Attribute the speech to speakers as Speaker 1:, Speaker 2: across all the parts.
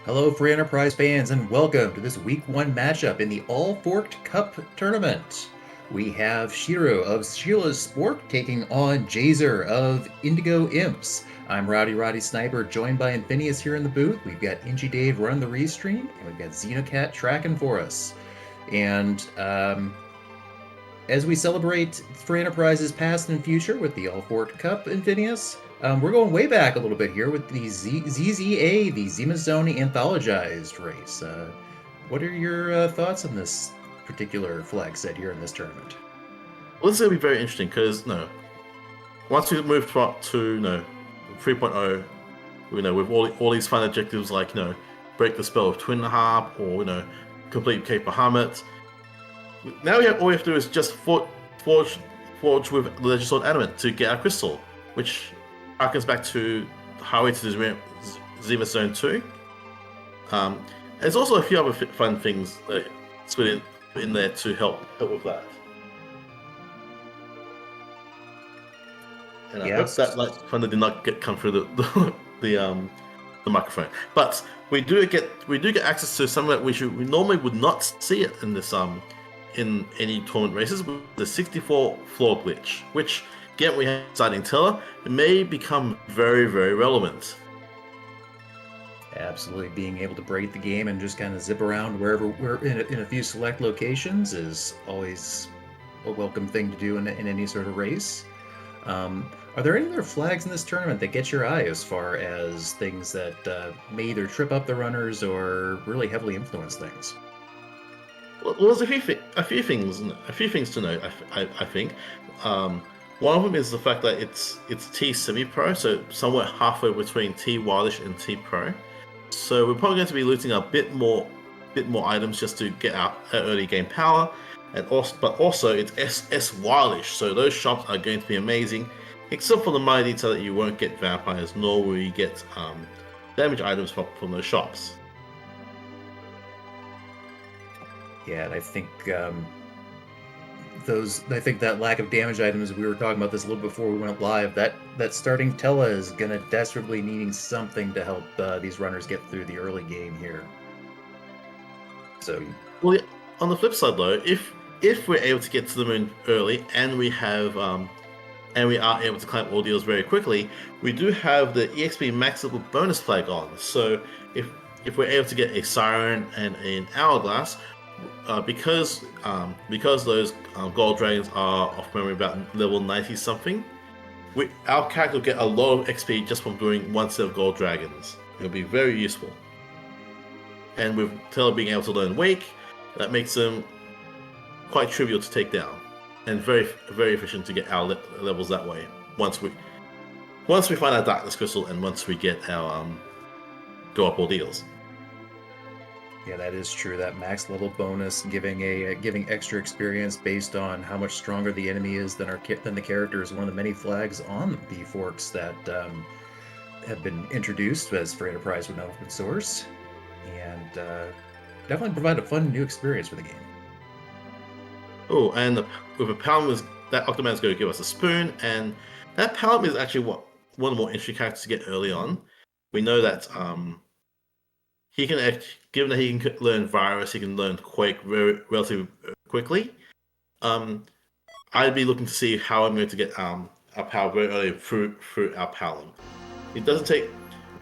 Speaker 1: Hello, Free Enterprise fans, and welcome to this Week 1 matchup in the All Forked Cup tournament. We have Shiru of Sheila's Spork taking on Jazer of Indigo Imps. I'm Roddy Sniper, joined by Infinius here in the booth. We've got Ingy Dave running the restream, and we've got Xenocat tracking for us. And as we celebrate Free Enterprise's past and future with the All Forked Cup, Infinius, we're going way back a little bit here with the ZZA, the Zemazone anthologized race. What are your thoughts on this particular flag set here in this tournament?
Speaker 2: Well, this is going to be very interesting because once we move to 3.0, with all these fun objectives like break the spell of Twin Harp or complete Cape Bahamut. Now all we have to do is just forge with the Legend Sword Adamant to get our crystal, which harkens back to Highway to the Zima Zone 2. There's also a few other fun things split in there to help with that. And I hope that thunder did not come through the microphone. But we do get access to some that we normally would not see it in this in any tournament races. The 64 floor glitch, which again we have starting teller, it may become very, very relevant.
Speaker 1: Absolutely, being able to break the game and just kind of zip around wherever we're in a few select locations is always a welcome thing to do in any sort of race. Are there any other flags in this tournament that get your eye as far as things that may either trip up the runners or really heavily influence things?
Speaker 2: Well, there's a few things to note. I think one of them is the fact that it's T semi-pro, so somewhere halfway between T Wildish and T Pro. So we're probably going to be looting a bit more items just to get our early game power, but also it's S Wildish, so those shops are going to be amazing. Except for the minor detail that you won't get vampires, nor will you get damage items from those shops.
Speaker 1: Yeah, and I think that lack of damage items, we were talking about this a little before we went live, that starting Tella is gonna desperately needing something to help these runners get through the early game here. So,
Speaker 2: well, on the flip side though, if we're able to get to the moon early and we have and we are able to climb Ordeals very quickly, we do have the EXP maxable bonus flag on. So if we're able to get a Siren and an Hourglass, because those gold dragons are off memory about level 90 something, our character will get a lot of XP just from doing one set of gold dragons. It'll be very useful. And with Taylor being able to learn Wake, that makes them quite trivial to take down, and very, very efficient to get our levels that way. Once we find our Darkness Crystal, and once we get our go up Ordeals.
Speaker 1: yeah, that is true. That max level bonus giving extra experience based on how much stronger the enemy is than the character is one of the many flags on the forks that have been introduced as Free Enterprise with no open source, and definitely provide a fun new experience for the game.
Speaker 2: Oh, and with a Palom, that Octoman's going to give us a spoon, and that Palom is actually one of the more interesting characters to get early on. We know that he can, given that he can learn Virus, he can learn Quake relatively quickly. I'd be looking to see how I'm going to get our power very early through our Palom. It doesn't take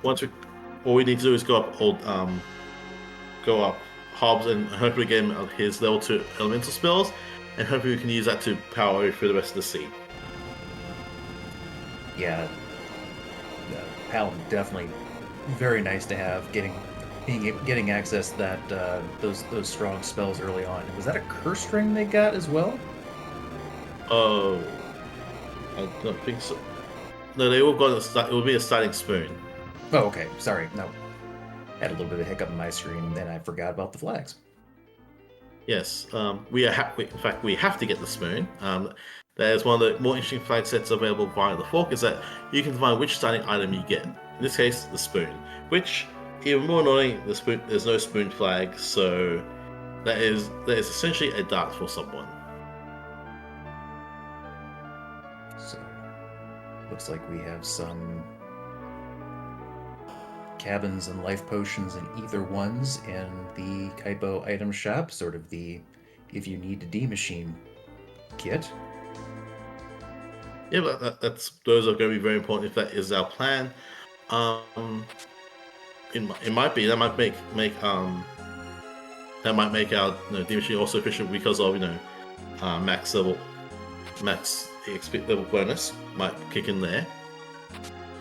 Speaker 2: all we need to do is go up Hobbs and hopefully get him his level 2 elemental spells, and hopefully we can use that to power through the rest of the sea.
Speaker 1: Yeah, Palom definitely very nice to have. Getting access to that those strong spells early on. Was that a curse ring they got as well?
Speaker 2: Oh, I don't think so. No, they all got it will be a starting spoon.
Speaker 1: Oh, okay. Sorry. No, I had a little bit of a hiccup in my screen, and I forgot about the flags.
Speaker 2: Yes, we are. In fact, we have to get the spoon. There's one of the more interesting flag sets available via the fork is that you can define which starting item you get. In this case, the spoon. Which, even more annoying, there's no spoon flag, so that is essentially a dart for someone.
Speaker 1: So, looks like we have some cabins and life potions and ether ones in the Kaipo item shop, sort of the if you need a D machine kit.
Speaker 2: Yeah, but those are going to be very important if that is our plan. It might be that might make our D machine also efficient because of max EXP level bonus might kick in there.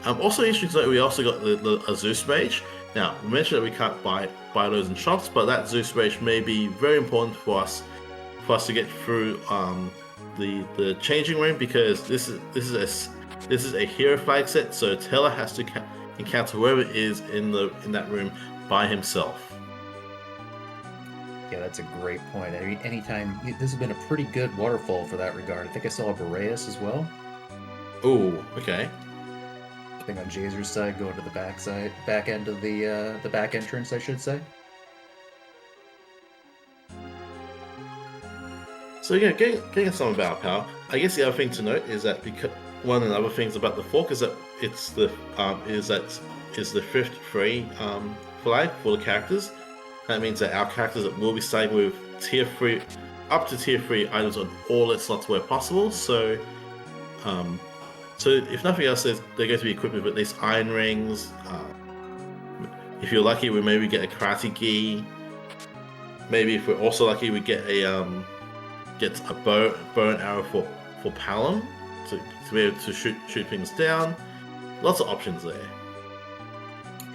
Speaker 2: Also interesting to note, we also got a Zeus Mage. Now, we mentioned that we can't buy those in shops, but that Zeus Mage may be very important for us to get through the changing room, because this is a hero flag set, so Teller has to encounter whoever is in that room by himself.
Speaker 1: Yeah, that's a great point. I mean, anytime this has been a pretty good waterfall for that regard. I think I saw a Boreas as well.
Speaker 2: Oh, okay.
Speaker 1: I think on Jazer's side, going to the back end of the back entrance, I should say.
Speaker 2: So yeah, getting some about power. I guess the other thing to note is that because one of the other things about the fork is that it's the fifth free flag for the characters. That means that our characters will be starting with up to tier 3 items on all their slots where possible. So, if nothing else, they're going to be equipped with at least iron rings. If you're lucky, we maybe get a karate gi. Maybe if we're also lucky, we get a bow and arrow for Palom to be able to shoot things down. Lots of options there.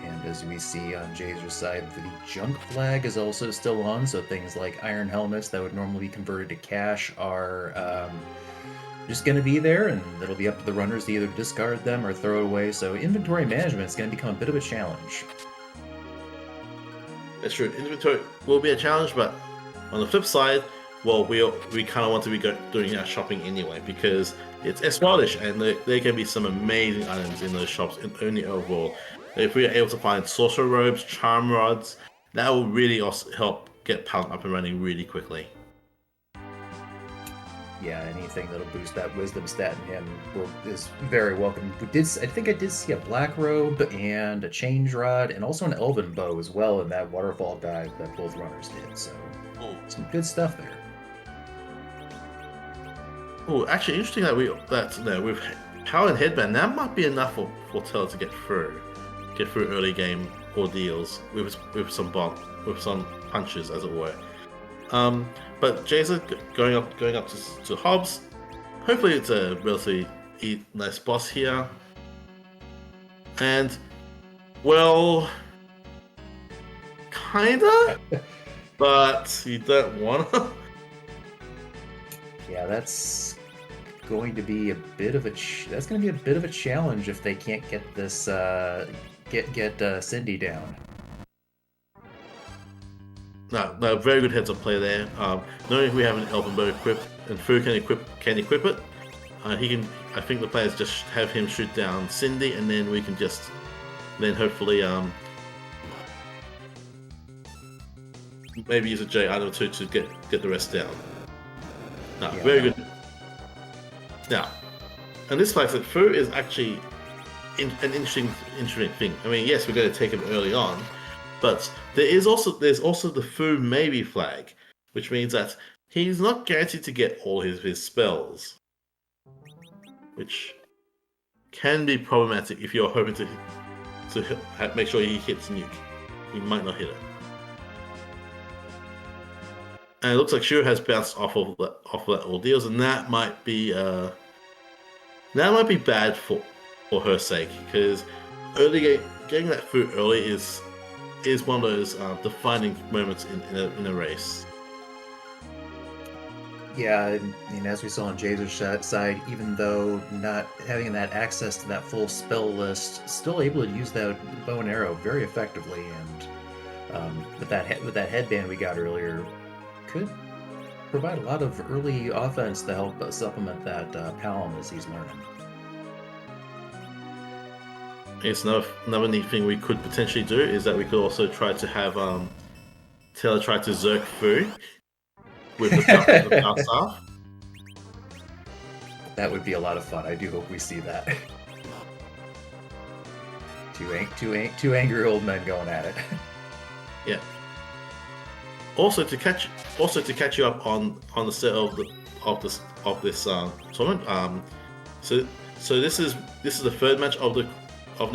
Speaker 1: And as we see on Jazer's side, the junk flag is also still on, so things like iron helmets that would normally be converted to cash are just going to be there, and it'll be up to the runners to either discard them or throw it away, so inventory management is going to become a bit of a challenge.
Speaker 2: That's true. Inventory will be a challenge, but on the flip side, well, we kind of want to be doing our shopping anyway, because it's Eswaldish, and there can be some amazing items in those shops in only Overworld. If we are able to find sorcerer robes, charm rods, that will really also help get Palom up and running really quickly.
Speaker 1: Yeah, anything that'll boost that wisdom stat in him is very welcome. I think I did see a black robe and a change rod, and also an elven bow as well in that waterfall dive that both runners did. So, some good stuff there.
Speaker 2: Oh, actually, interesting that with power and headband, that might be enough for Teller to get through early game ordeals with some punches, as it were. But Jazer going up to Hobbs. Hopefully, it's a relatively nice boss here. And well, kinda, but you don't wanna.
Speaker 1: Yeah, that's going to be a bit of a challenge if they can't get this get Cindy down.
Speaker 2: No, very good heads up play there. Knowing we have an elven bow equipped and Fu can equip it, he can. I think the players just have him shoot down Cindy, and then we can just hopefully maybe use a J item to get the rest down. No, yeah, very good. Now, and this flag set Fu is actually an interesting thing. I mean, yes, we're going to take him early on, but there's also the Fu maybe flag, which means that he's not guaranteed to get all his spells, which can be problematic if you're hoping to make sure he hits nuke. He might not hit it. And it looks like Shiru has bounced off of that Ordeals, and that might be bad for her sake, because getting that Fu early is one of those defining moments in a race.
Speaker 1: Yeah, and as we saw on Jazer's side, even though not having that access to that full spell list, still able to use that bow and arrow very effectively, and with that headband we got earlier, could provide a lot of early offense to help supplement that Palom as he's learning.
Speaker 2: It's another neat thing we could potentially do is that we could also try to have Taylor try to Zerk Fu with the power staff.
Speaker 1: That would be a lot of fun. I do hope we see that. Two angry old men going at it.
Speaker 2: Yeah. Also to catch you up on the set of this tournament. So this is the third match of the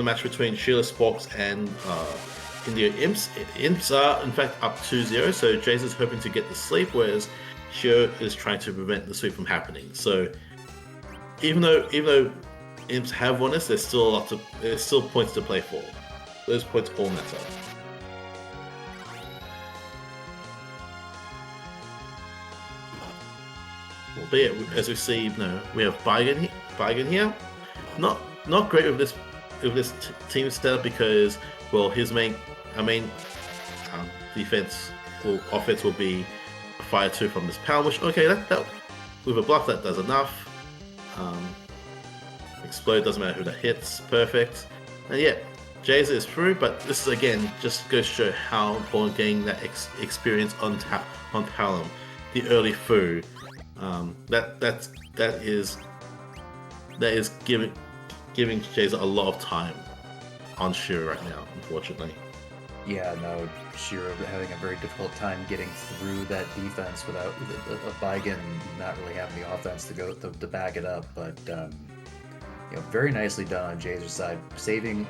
Speaker 2: match between Sheila Sporks and India Imps. Imps are in fact up 2-0. So Jazer's hoping to get the sweep, whereas Shiru is trying to prevent the sweep from happening. So even though Imps have won this, there's still points to play for. Those points all matter. But yeah, as we see, we have Baigan here. Not great with this team setup because, well, his main defense or offense will be a fire 2 from this power. Which that with a bluff that does enough. Explode doesn't matter who that hits. Perfect. And yeah, Jazer is through, but this is again just goes to show how important getting that experience on Palom, the early food. That is giving Jazer a lot of time on Shiru right now, unfortunately.
Speaker 1: Yeah, no, Shiru having a very difficult time getting through that defense without a Baigan not really having the offense to back it up. But very nicely done on Jazer's side, saving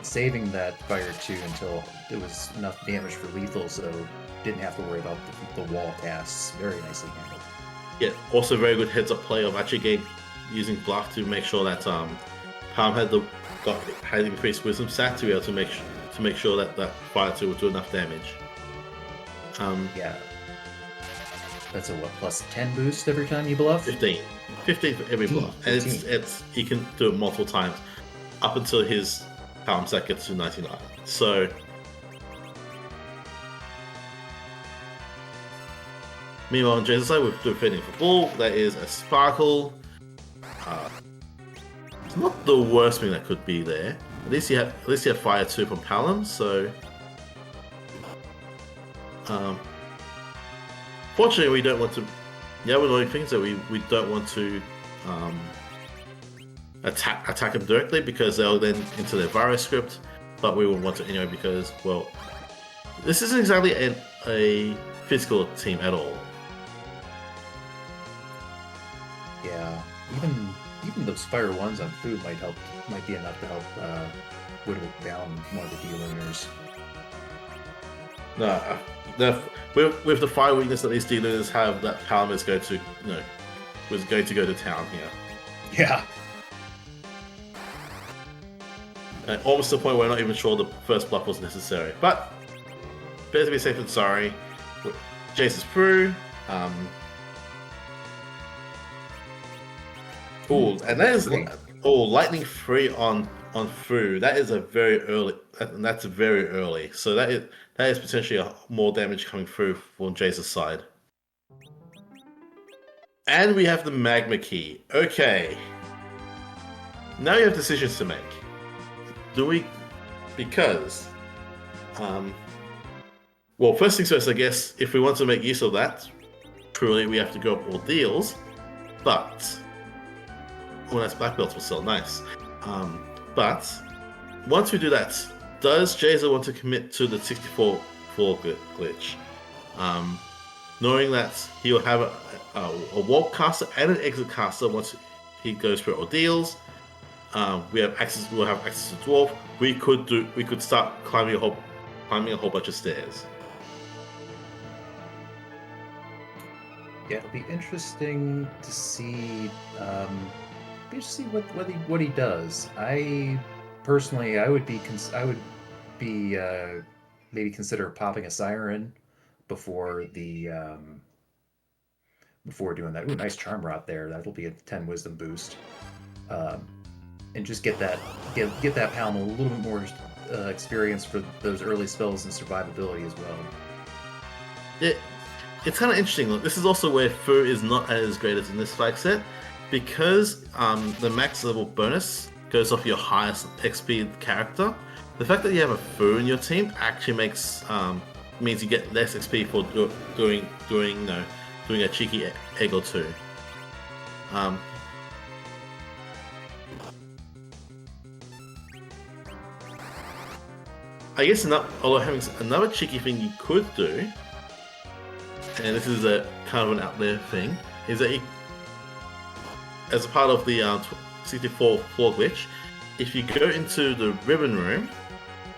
Speaker 1: that fire 2 until it was enough damage for lethal, so didn't have to worry about the wall casts. Very nicely handled.
Speaker 2: Yeah, also very good heads-up play of actually using bluff to make sure that Palm had increased wisdom stat to be able to make sure that fire 2 would do enough damage.
Speaker 1: Yeah. That's a plus 10 boost every time you bluff?
Speaker 2: 15 for every bluff. 15. And it's he can do it multiple times up until his Palm stat gets to 99. So meanwhile, on Jazer's side, we're defending for Bull. That is a Sparkle. It's not the worst thing that could be there. At least you have Fire 2 from Palom, so fortunately we don't want to. The other annoying thing is that we don't want to attack them directly because they'll then into their virus script, but we wouldn't want to anyway because, well, this isn't exactly a physical team at all.
Speaker 1: Yeah, even those fire 1s on food might be enough to help whittle down one of the D-Lunars.
Speaker 2: No, with the fire weakness that these D-Lunars have, that Palom is going to go to town here.
Speaker 1: Yeah.
Speaker 2: And almost to the point where we're not even sure the first bluff was necessary. But better to be safe than sorry. Jace is through. And that is lightning 3 on through. That is a very early. That's very early. So that is potentially more damage coming through from Jazer's side. And we have the magma key. Okay. Now you have decisions to make. Do we? Because, well, first things first, I guess. If we want to make use of that, truly, we have to go up Ordeals. But that's black belts will still nice. But once we do that, does Jazer want to commit to the 64 glitch? Knowing that he will have a walk caster and an exit caster once he goes through Ordeals. We'll have access to Dwarf. We could start climbing a whole bunch of stairs.
Speaker 1: Yeah, it'll be interesting to see. What he does. I personally, I would be maybe consider popping a siren before doing that. Ooh, nice charm rot there. That'll be a 10 wisdom boost. And just get that Palom a little bit more experience for those early spells and survivability as well.
Speaker 2: Yeah, it's kind of interesting. Look, this is also where Fu is not as great as in this flag set, because the max level bonus goes off your highest XP character. The fact that you have a Fu in your team actually means you get less XP for doing a cheeky egg or two. I guess although having another cheeky thing you could do, and this is a kind of an out there thing, is that as a part of the 64 floor glitch, if you go into the ribbon room,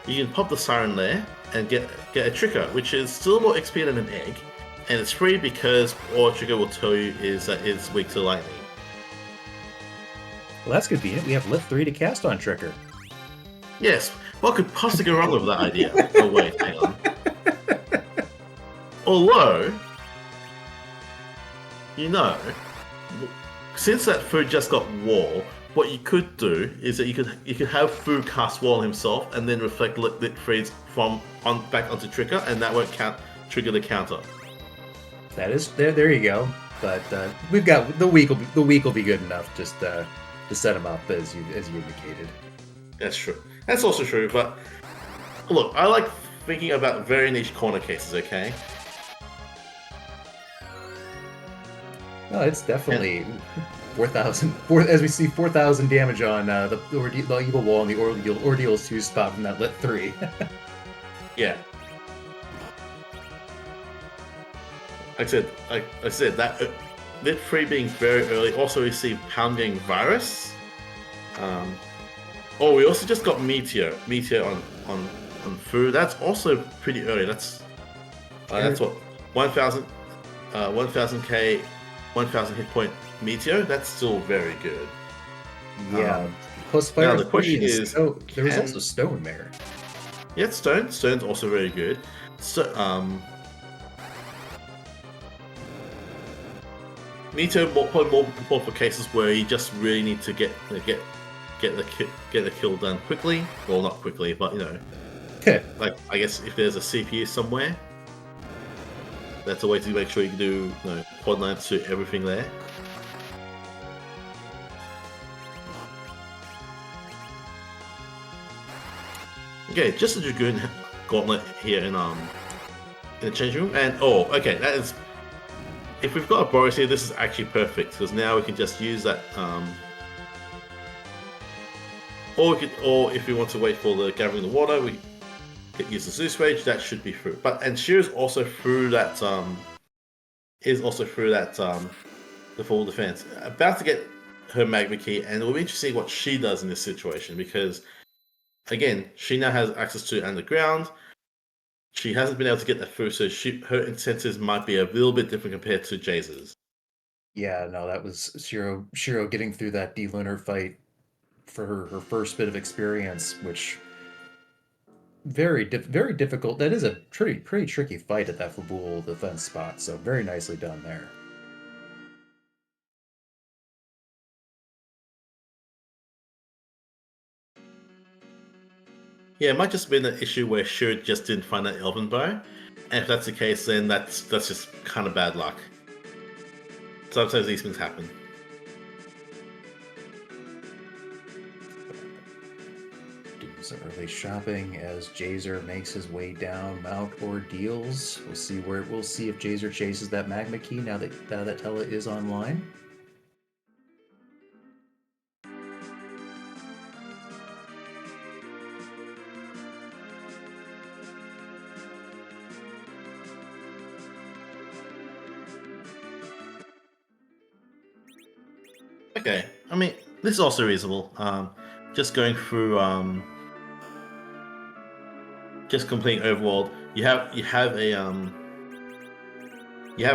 Speaker 2: you can pop the siren there and get a trigger, which is still more XP than an egg, and it's free because all a trigger will tell you is that it's weak to lightning.
Speaker 1: Well, that's convenient. We have Lit 3 to cast on Trigger.
Speaker 2: Yes, what could possibly go wrong with that idea? Oh wait, hang on. Although, since that Fu just got Wall, what you could do is that you could have Fu cast Wall himself and then reflect Lit Freeze back onto Trigger, and that won't trigger the counter.
Speaker 1: That is there. You go. But we've got the week will be good enough just to set him up as you indicated.
Speaker 2: That's true. That's also true. But look, I like thinking about very niche corner cases. Okay.
Speaker 1: No, it's definitely 4,000. As we see, 4,000 damage on the Evil Wall and the Ordeals 2 spot from that Lit 3.
Speaker 2: Yeah. Like I said, that Lit 3 being very early. Also received Pounding Virus. We also just got Meteor on Fu. That's also pretty early. That's what 1,000 1,000k 1,000 hit point Meteor. That's still very good.
Speaker 1: Yeah. Plus fire.
Speaker 2: Now the question is,
Speaker 1: there was also Stone there.
Speaker 2: Yeah, Stone's also very good. So Meteor probably more important for cases where you just really need to get the kill done quickly. Well, not quickly, but like I guess if there's a CPU somewhere, that's a way to make sure you can do quad 9 to everything there. Okay, just a Dragoon Gauntlet here in the change room, and okay, that is. If we've got a Boris here, this is actually perfect because now we can just use that. Or if we want to wait for the Gathering the Water, we could use the Zeus Rage. That should be through. And Shiru's also through that. The full defense. About to get her Magma Key, and it'll be interesting what she does in this situation because, again, she now has access to underground. She hasn't been able to get that through, so her incentives might be a little bit different compared to Jazer's.
Speaker 1: Yeah, no, that was Shiro getting through that D-Lunar fight for her first bit of experience, which very difficult. That is a pretty tricky fight at that Fabul defense spot, so very nicely done there.
Speaker 2: Yeah, it might just been an issue where Shiru just didn't find that Elven Bow, and if that's the case, then that's just kind of bad luck. Sometimes these things happen.
Speaker 1: Doing some early shopping as Jazer makes his way down Mount Ordeals. We'll see if Jazer chases that Magma Key now that Tella is online.
Speaker 2: Okay, I mean this is also reasonable. Just going through, just completing Overworld. You have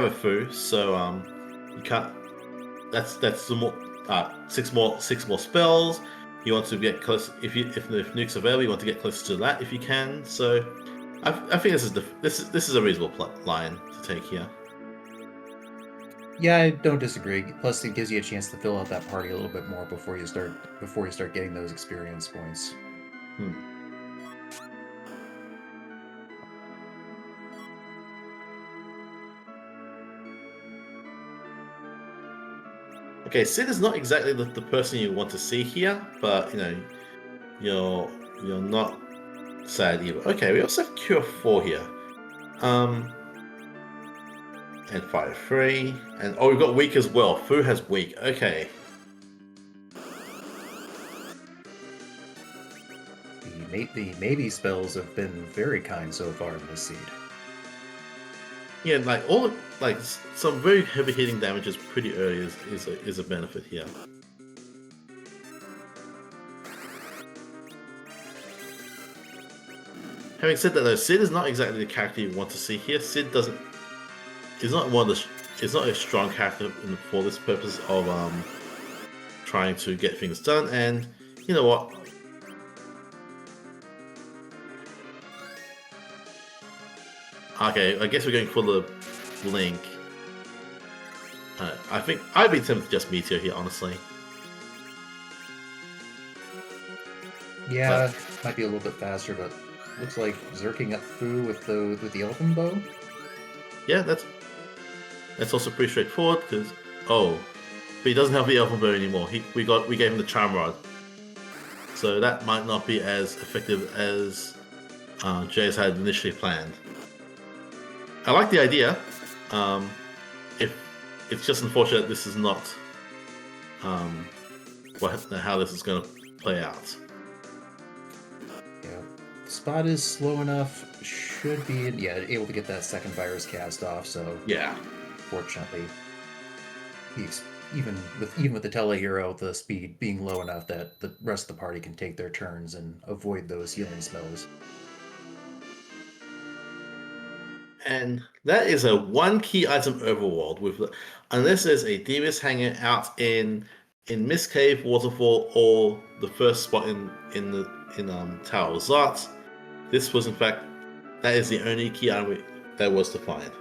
Speaker 2: a Fu, so you can't. That's the more six more spells. You want to get close if the nuke's available. You want to get closer to that if you can. So I think this is a reasonable line to take here.
Speaker 1: Yeah, I don't disagree. Plus, it gives you a chance to fill out that party a little bit more before you start getting those experience points.
Speaker 2: Okay, Sid is not exactly the person you want to see here, but you're not sad either. Okay, we also have Cure 4 here. And Fire 3. And we've got Weak as well. Fu has Weak. Okay.
Speaker 1: The the maybe spells have been very kind so far in this seed.
Speaker 2: Yeah, like some very heavy hitting damages pretty early is a benefit here. Having said that, though, Sid is not exactly the character you want to see here. Sid is not a strong character for this purpose of trying to get things done. And you know what? Okay, I guess we're going for the blink. I think I'd be tempted to just Meteor here, honestly.
Speaker 1: Yeah, might be a little bit faster, but looks like zerking up Fu with the Elfin Bow.
Speaker 2: Yeah, that's also pretty straightforward because but he doesn't have the Elfin Bow anymore. We gave him the Charm Rod, so that might not be as effective as Jace had initially planned. I like the idea. If it's just unfortunate this is not how this is going to play out.
Speaker 1: Yeah, Spot is slow enough. Should be able to get that second virus cast off. So
Speaker 2: yeah,
Speaker 1: fortunately, even with the telehero, the speed being low enough that the rest of the party can take their turns and avoid those healing spells.
Speaker 2: And that is a one key item overworld unless there's a Demus hanging out in Mist Cave, Waterfall, or the first spot in Tower of Zart. This was in fact that is the only key item that was to find.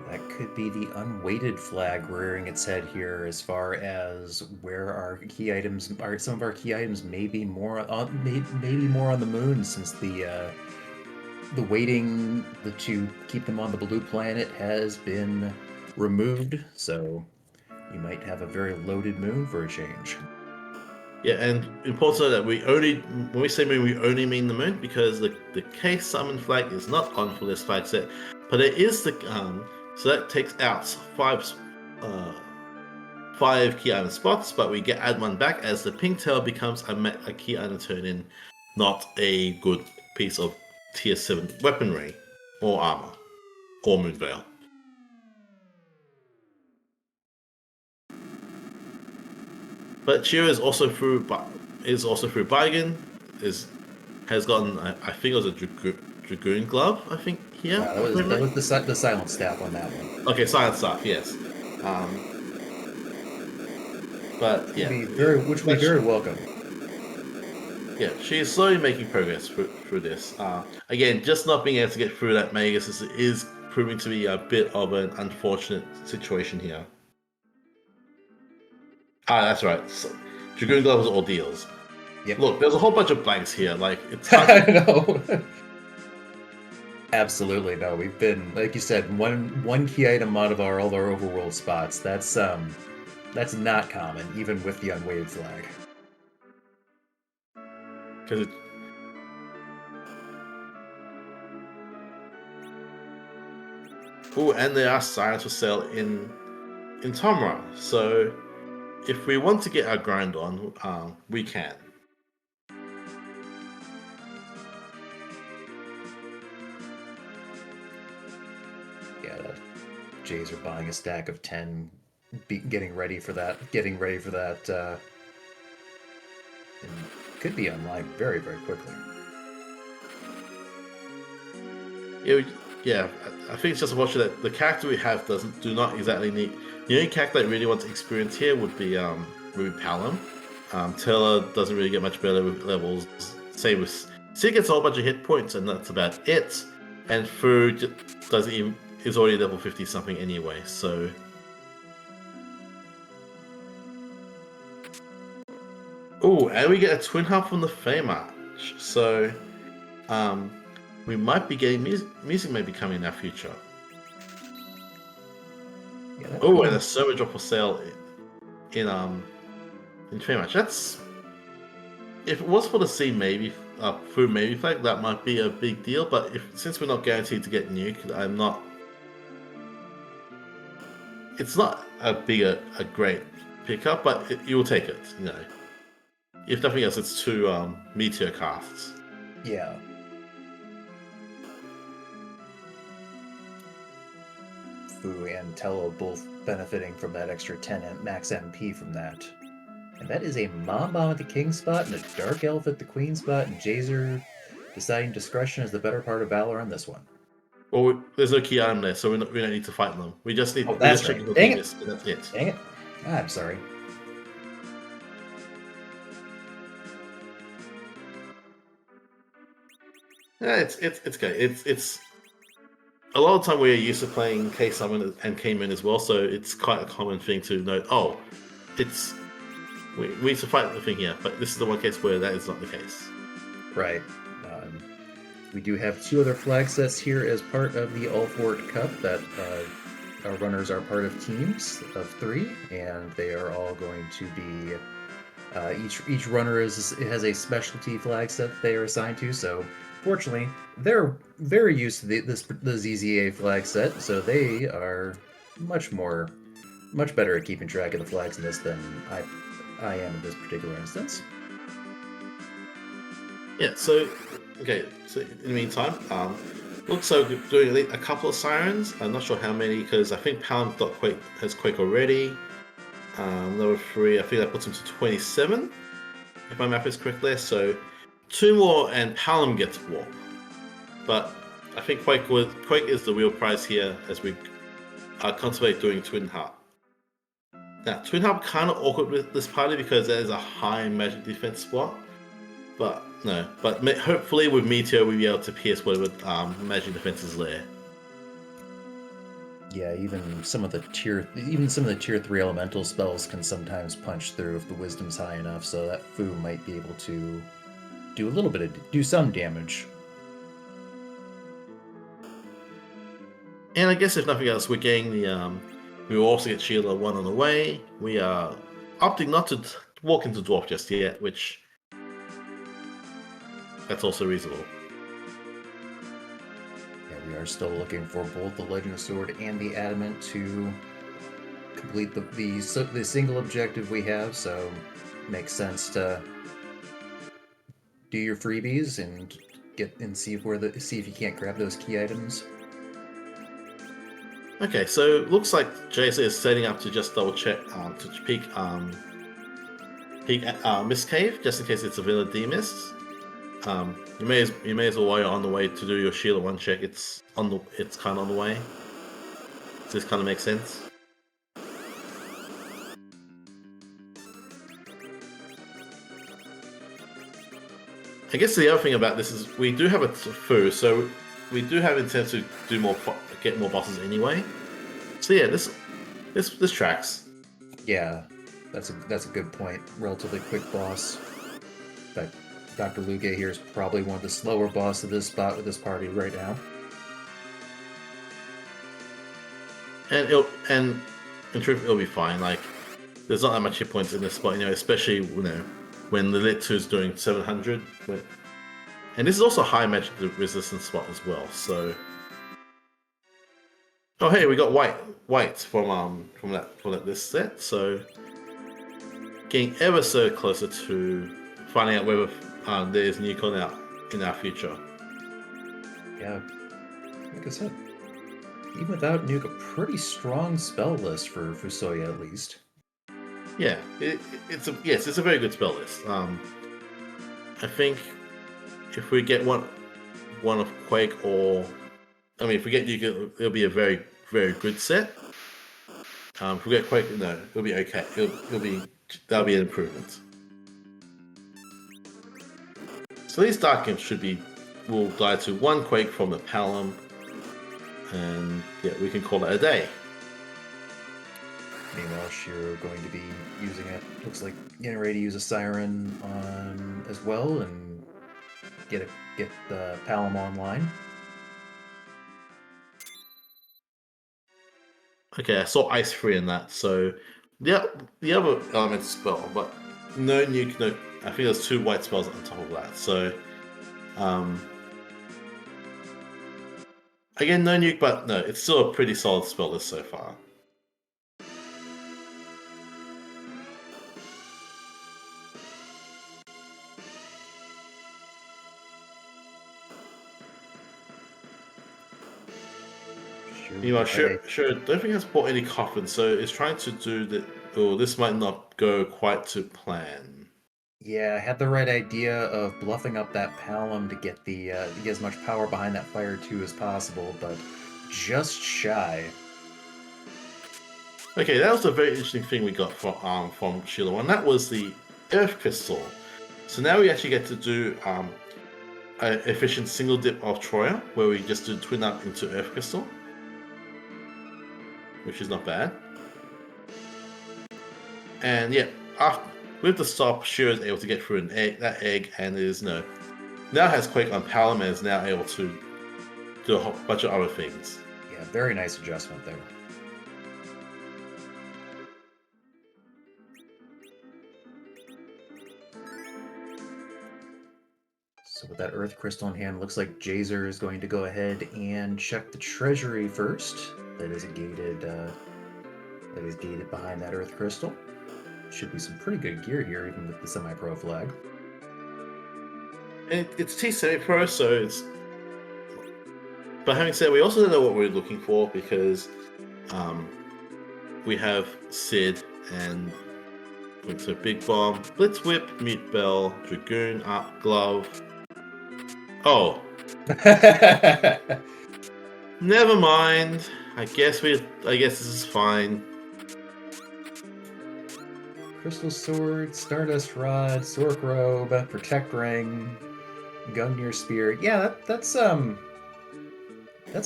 Speaker 1: That could be the unweighted flag rearing its head here, as far as where our key items are. Some of our key items may be more on the moon, since the weighting to keep them on the blue planet has been removed. So you might have a very loaded moon for a change.
Speaker 2: Yeah, and important to know that when we say moon, we only mean the moon, because the case summon flag is not on for this flag set, but it is the so that takes out five key item spots, but we add one back as the pink tail becomes a key item turn in, not a good piece of tier 7 weaponry or armor or moon veil. But Shiru is also through Baigen, has gotten, I think it was a Dragoon glove, I think, here.
Speaker 1: Yeah, that was the silent staff on that one.
Speaker 2: Okay, silent staff, yes. But yeah.
Speaker 1: Which would be very welcome.
Speaker 2: Yeah, she is slowly making progress through this. Again, just not being able to get through that Magus is proving to be a bit of an unfortunate situation here. That's right. So, Dragoon Glove was Ordeals.
Speaker 1: Yep.
Speaker 2: Look, there's a whole bunch of blanks here. Like, it's
Speaker 1: I know. Absolutely, no. We've been, like you said, one key item out of all our overworld spots. That's not common, even with the unweighted flag.
Speaker 2: Because and there are signs for sale in Tomra. So if we want to get our grind on, we can.
Speaker 1: Yeah, Jazer buying a stack of 10, getting ready for that, and could be online very, very quickly.
Speaker 2: Yeah, I think it's just unfortunate that the character we have do not exactly need. The only character that really wants experience here would be Palom. Taylor doesn't really get much better with levels. Same with Sid gets a whole bunch of hit points, and that's about it. And Fu is already level 50 something anyway. So and we get a twin half from the Fame Arch. So we might be getting music may be coming in our future. Yeah, and a server drop for sale in Fame Arch. That's, if it was for the C Fu maybe flag, that might be a big deal. But since we're not guaranteed to get nuked, it's not a great pickup, but you will take it, you know. if nothing else, it's 2 meteor casts.
Speaker 1: Yeah. Fu and Tello both benefiting from that extra 10 max MP from that. And that is a Mom Bomb at the King spot and a Dark Elf at the Queen spot, and Jazer deciding discretion is the better part of Valor on this one.
Speaker 2: Well, there's no key item there, so we don't need to fight them. We just
Speaker 1: Oh,
Speaker 2: need we
Speaker 1: that's
Speaker 2: just check
Speaker 1: right.
Speaker 2: the
Speaker 1: Dang
Speaker 2: key
Speaker 1: it!
Speaker 2: miss, and that's it.
Speaker 1: Dang it. Ah, I'm sorry.
Speaker 2: Yeah, it's okay. It's a lot of the time we're used to playing K summon and K min as well, so it's quite a common thing to note. Oh, it's we need to fight the thing here, but this is the one case where that is not the case.
Speaker 1: Right. We do have 2 other flag sets here as part of the All Fort Cup that our runners are part of teams of 3, and they are all going to be. Each runner has a specialty flag set that they are assigned to. So, fortunately, they're very used to the ZZA flag set, so they are much better at keeping track of the flags in this than I am in this particular instance.
Speaker 2: Yeah. So okay. So in the meantime, looks so good doing a couple of sirens. I'm not sure how many because I think Pound Quake has Quake already. Number 3, I think that puts him to 27, if my math is correct there. So 2 more and Palom gets Warp. But I think Quake is the real prize here as we contemplate doing Twin Harp. Now, Twin Harp kind of awkward with this party because there's a high magic defense spot. But no, but hopefully with Meteor we'll be able to pierce whatever magic defense is there.
Speaker 1: Yeah, even some of the tier 3 elemental spells can sometimes punch through if the wisdom's high enough, so that Fu might be able to do some damage.
Speaker 2: And I guess if nothing else, we're getting the we will also get Sheila 1 on the way. We are opting not to walk into Dwarf just yet, which that's also reasonable.
Speaker 1: We are still looking for both the Legend of Sword and the Adamant to complete the single objective we have, so it makes sense to do your freebies and see if you can't grab those key items.
Speaker 2: Okay, so looks like Jazer is setting up to just double check to peek Mist Cave just in case it's a Villa D Mist. You may as well while you're on the way to do your Sheila 1 check. It's kind of on the way. Does this kind of make sense? I guess the other thing about this is we do have a Fu, so we do have intent to get more bosses anyway. So yeah, this tracks.
Speaker 1: Yeah, that's a good point. Relatively quick boss. But Dr. Luge here is probably one of the slower bosses of this spot with this party right now.
Speaker 2: And in truth, it'll be fine. Like, there's not that much hit points in this spot, especially when the Lit 2 is doing 700. And this is also a high magic resistance spot as well. So, oh hey, we got white from this set. So, getting ever so closer to finding out whether there's Nukon out in our future.
Speaker 1: Yeah, like I said, even without Nuke, a pretty strong spell list for Fusoya at least.
Speaker 2: Yeah, it's a very good spell list. I think if we get one of Quake if we get Nuke, it'll be a very, very good set. If we get Quake, no, it'll be okay. That'll be an improvement. So these Dark Imps will die to 1 Quake from the Palom, and yeah, we can call it a day.
Speaker 1: Meanwhile, Shiru going to be using it. Looks like getting ready to use a Siren on as well and get the Palom online.
Speaker 2: Okay, I saw Ice Free in that, so the other elements spell, but no Nuke, no. I think there's 2 white spells on top of that. So, again, no Nuke, but no, it's still a pretty solid spell list so far. Meanwhile, sure, don't think has bought any coffins, so it's trying to do that. Oh, this might not go quite to plan.
Speaker 1: Yeah, I had the right idea of bluffing up that Palom to get to get as much power behind that Fire 2 as possible, but just shy.
Speaker 2: Okay, that was a very interesting thing we got from Shiru, and that was the Earth Crystal. So now we actually get to do an efficient single dip of Troya, where we just do twin up into Earth Crystal, which is not bad. And yeah, with the stop, Shiru is able to get through that egg, and now has Quake on Palom and is now able to do a whole bunch of other things.
Speaker 1: Yeah, very nice adjustment there. So with that Earth Crystal in hand, looks like Jazer is going to go ahead and check the Treasury first. That is gated behind that Earth Crystal. Should be some pretty good gear here, even with the semi-pro flag.
Speaker 2: And it's T semi-pro, so it's. But having said, we also don't know what we're looking for because we have Sid and so Big Bomb, Blitz Whip, Mute Bell, Dragoon, Up Glove. Oh. Never mind. I guess this is fine.
Speaker 1: Crystal Sword, Stardust Rod, Sork Robe, Protect Ring, Gungnir Spear. Yeah, that's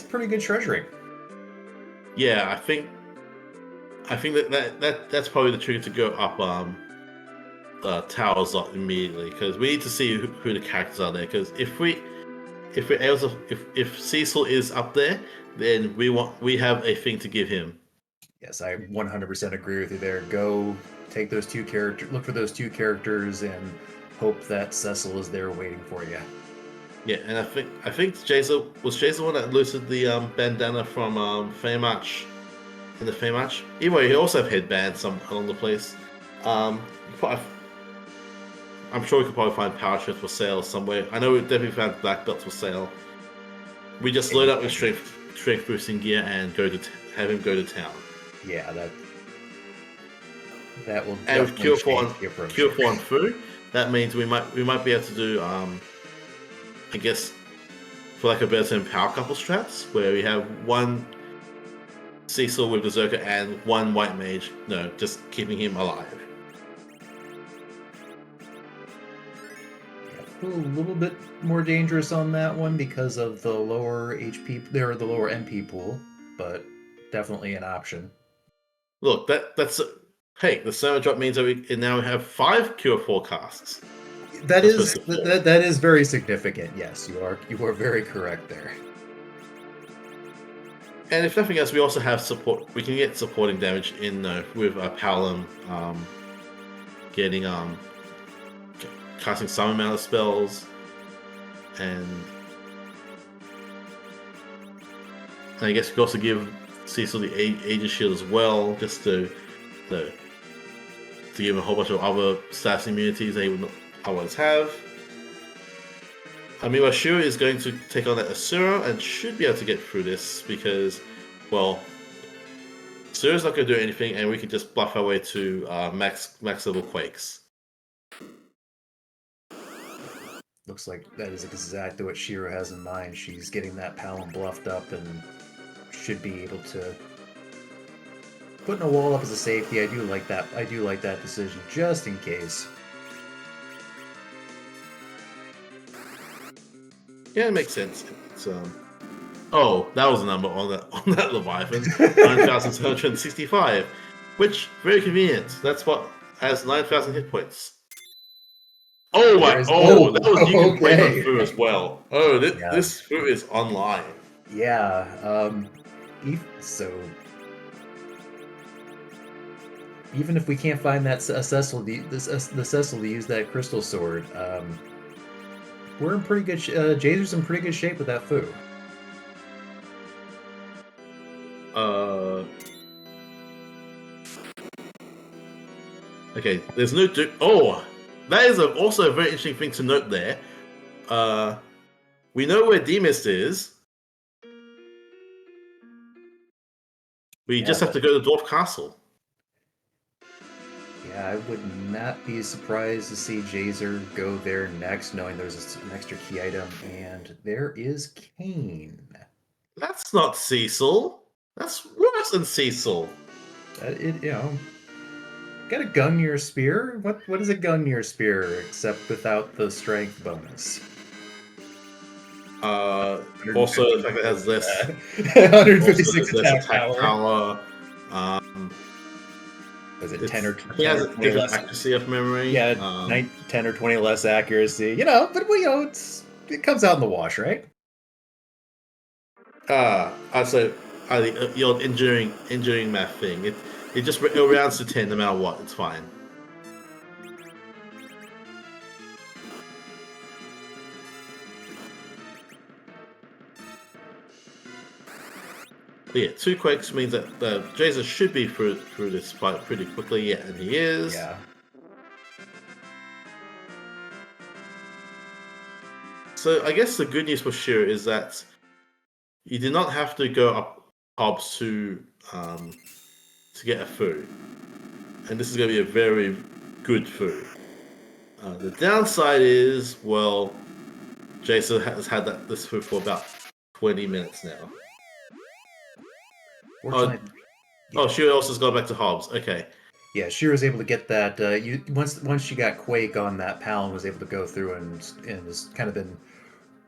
Speaker 1: pretty good treasury.
Speaker 2: Yeah, I think that's probably the trigger to go up towers up immediately because we need to see who the characters are there. Because if Cecil is up there, then we have a thing to give him.
Speaker 1: Yes, I 100% agree with you there. Go take those two characters, look for those two characters, and hope that Cecil is there waiting for you.
Speaker 2: Yeah, and I think Jazer was the one that looted the bandana from Feymarch in the Feymarch. Anyway, he also have headbands along the place. I'm sure we could probably find power shifts for sale somewhere. I know we definitely found black belts for sale. We just load up with strength boosting gear and have him go to town.
Speaker 1: Yeah, that will.
Speaker 2: And with Cure 4 and Fu, that means we might be able to do I guess for like a better term, power couple strats where we have one Cecil with Berserker and one White Mage. No, just keeping him alive.
Speaker 1: A little bit more dangerous on that one because of the lower HP, the lower MP pool, but definitely an option.
Speaker 2: Look, that's hey, the server drop means that we now have 5 Cure 4 casts.
Speaker 1: That is very significant. Yes, you are very correct there.
Speaker 2: And if nothing else, we also have support. We can get supporting damage in with Palom getting casting some amount of spells, and I guess we could also give Cecil the Aegis Shield as well, just to give him a whole bunch of other stats immunities they would not otherwise have. Meanwhile, Shiru is going to take on that Asura and should be able to get through this because, well, Asura's not going to do anything, and we can just bluff our way to max level Quakes.
Speaker 1: Looks like that is exactly what Shiru has in mind. She's getting that Palom bluffed up and should be able to putting a wall up as a safety. I do like that decision just in case.
Speaker 2: Yeah, it makes sense. It's, oh, that was a number on that Leviathan, 9,765, which very convenient. That's what has 9,000 hit points. Oh my! Oh, that was you can play on Fu as well. Oh, this Fu is online.
Speaker 1: Yeah. So even if we can't find that Cecil, the Cecil to use that crystal sword, we're in pretty good. Jazer's in pretty good shape with that Fu.
Speaker 2: Okay, there's no. Oh, that is also a very interesting thing to note there. We know where D-Mist is. We
Speaker 1: Yeah,
Speaker 2: just have to go to Dwarf Castle.
Speaker 1: Yeah, I would not be surprised to see Jazer go there next, knowing there's an extra key item, and there is Kane.
Speaker 2: That's not Cecil. That's worse than Cecil.
Speaker 1: Got a gun near spear. What is a gun near spear except without the strength bonus?
Speaker 2: Also,
Speaker 1: 150
Speaker 2: the fact that it has less. Also,
Speaker 1: 156
Speaker 2: there's less
Speaker 1: attack
Speaker 2: attack
Speaker 1: power.
Speaker 2: power.
Speaker 1: Was it 10
Speaker 2: It's
Speaker 1: or
Speaker 2: I think
Speaker 1: 10
Speaker 2: it
Speaker 1: or
Speaker 2: has
Speaker 1: 20
Speaker 2: different
Speaker 1: less?
Speaker 2: accuracy of memory.
Speaker 1: Yeah, 10 or 20 less accuracy. But it comes out in the wash, right?
Speaker 2: Also, the old engineering math thing. It just it rounds to 10 no matter what. It's fine. But yeah, 2 quakes means that Jazer should be through this fight pretty quickly. Yeah, and he is.
Speaker 1: Yeah.
Speaker 2: So I guess the good news for Shiru is that you did not have to go up hubs to get a food, and this is going to be a very good food. The downside is, well, Jason has had this food for about 20 minutes now.
Speaker 1: Fortunately,
Speaker 2: Shiru also has gone back to hubs. Okay.
Speaker 1: yeah, she was able to get that. Once she got Quake on that pal and was able to go through and has kind of been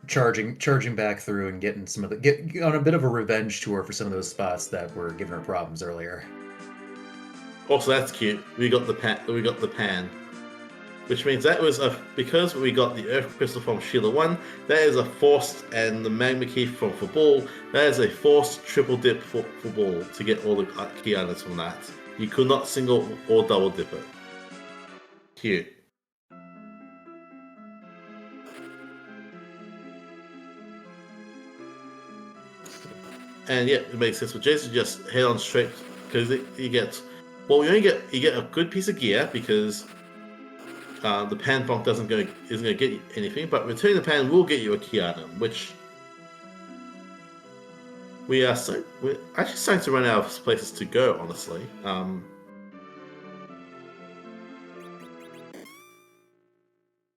Speaker 1: charging back through and getting some of the get on a bit of a revenge tour for some of those spots that were giving her problems earlier.
Speaker 2: Also, that's cute. We got the pan, which means that was because we got the Earth Crystal from Sheila 1. That is a forced, and the Magma Key from for Ball. That is a forced triple dip for Ball to get all the key items from that. You could not single or double dip it. Cute. And yeah, it makes sense for Jason just head on straight because you get a good piece of gear because the pan bonk isn't going to get you anything, but returning the pan will get you a key item, which we're actually starting to run out of places to go, honestly.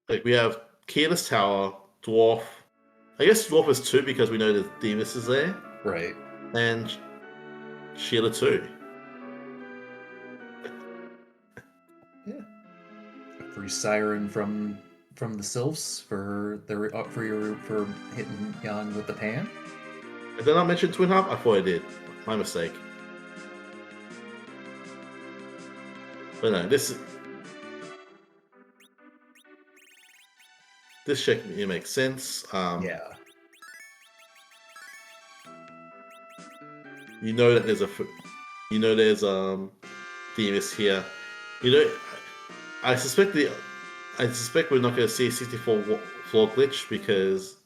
Speaker 2: Like we have Keyless Tower, Dwarf. I guess Dwarf is 2 because we know that Demus is there.
Speaker 1: Right.
Speaker 2: And Sheila 2.
Speaker 1: Yeah. A free siren from the sylphs for hitting Jan with the pan.
Speaker 2: Did I not mention Twin Hub? I thought I did. My mistake. But no, this check makes sense.
Speaker 1: Yeah.
Speaker 2: You know that there's Demus here. I suspect we're not going to see a 64 floor glitch because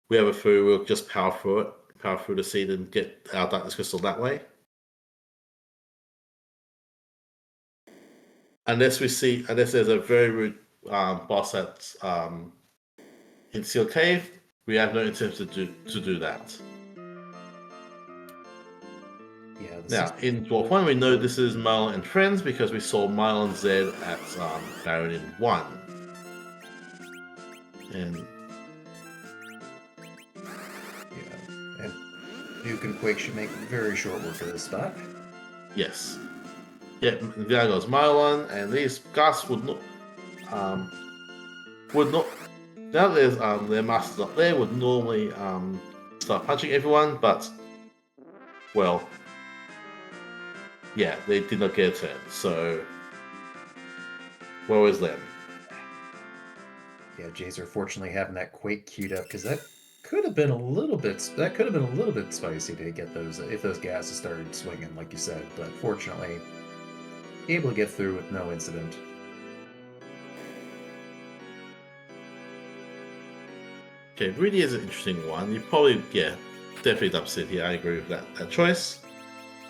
Speaker 2: we have a food. We'll just power through the seed and get our darkness crystal that way. Unless there's a very rude boss at in Seal Cave, we have no intent to do that.
Speaker 1: Yeah.
Speaker 2: Now, in Dwarf 1, we know this is Marlon and Friends because we saw Marlon Z at Baron in 1. And
Speaker 1: yeah, and Duke and Quake should make very short work of this spot.
Speaker 2: yes. Yeah, there goes Marlon, and these guys would not now there's their masters up there would normally start punching everyone, but well, yeah, they did not get a turn, so woe is them.
Speaker 1: Yeah, Jazer fortunately having that Quake queued up because that could have been a little bit spicy to get those if those gases started swinging like you said, but fortunately able to get through with no incident.
Speaker 2: Okay, really is an interesting one. You probably definitely upset here. I agree with that choice.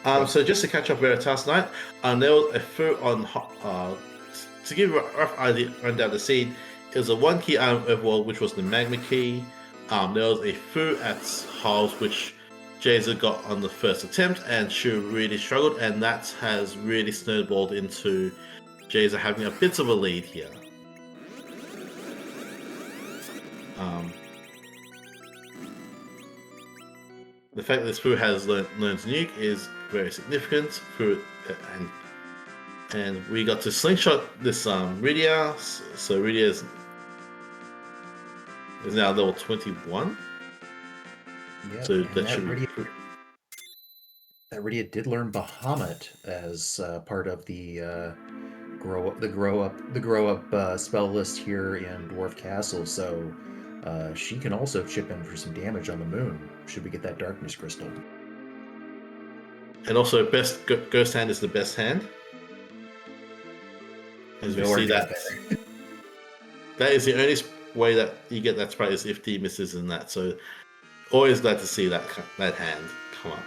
Speaker 2: So just to catch up Veritas Knight, there was a food on to give a rough idea run down the scene. It was a 1 key item overworld, which was the Magma Key. There was a food at Halls, which Jazer got on the first attempt, and Shiru really struggled, and that has really snowballed into Jazer having a bit of a lead here. The fact that this Fu has learned to nuke is very significant. And we got to slingshot this Rydia, so Rydia is now level 21.
Speaker 1: Yeah,
Speaker 2: so
Speaker 1: that Rydia did learn Bahamut as part of the grow up spell list here in Dwarf Castle. So she can also chip in for some damage on the moon. Should we get that darkness crystal?
Speaker 2: And also, best ghost hand is the best hand. As we see that, that is the only way that you get that sprite is if D misses in that. So always glad to see that hand come up.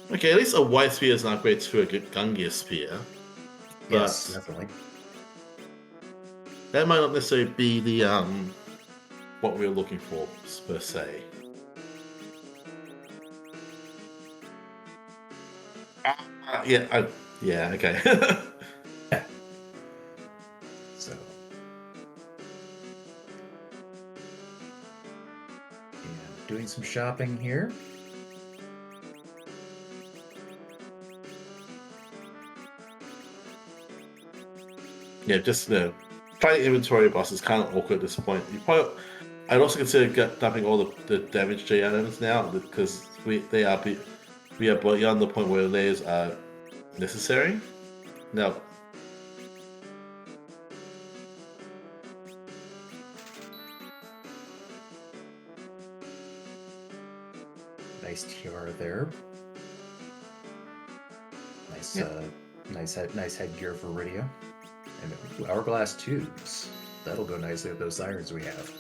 Speaker 2: Okay, at least a white spear is an upgrade to a Gungia spear. But
Speaker 1: yes, definitely.
Speaker 2: That might not necessarily be the what we were looking for per se. Yeah, okay.
Speaker 1: So, and doing some shopping here.
Speaker 2: Yeah, just fighting inventory boss is kind of awkward at this point. I'd also consider dumping all the damage J items now because we are beyond the point where layers are necessary. Now,
Speaker 1: nice tiara there. Nice,
Speaker 2: yeah.
Speaker 1: nice headgear for Rydia. And hourglass tubes. That'll go nicely with those sirens we have.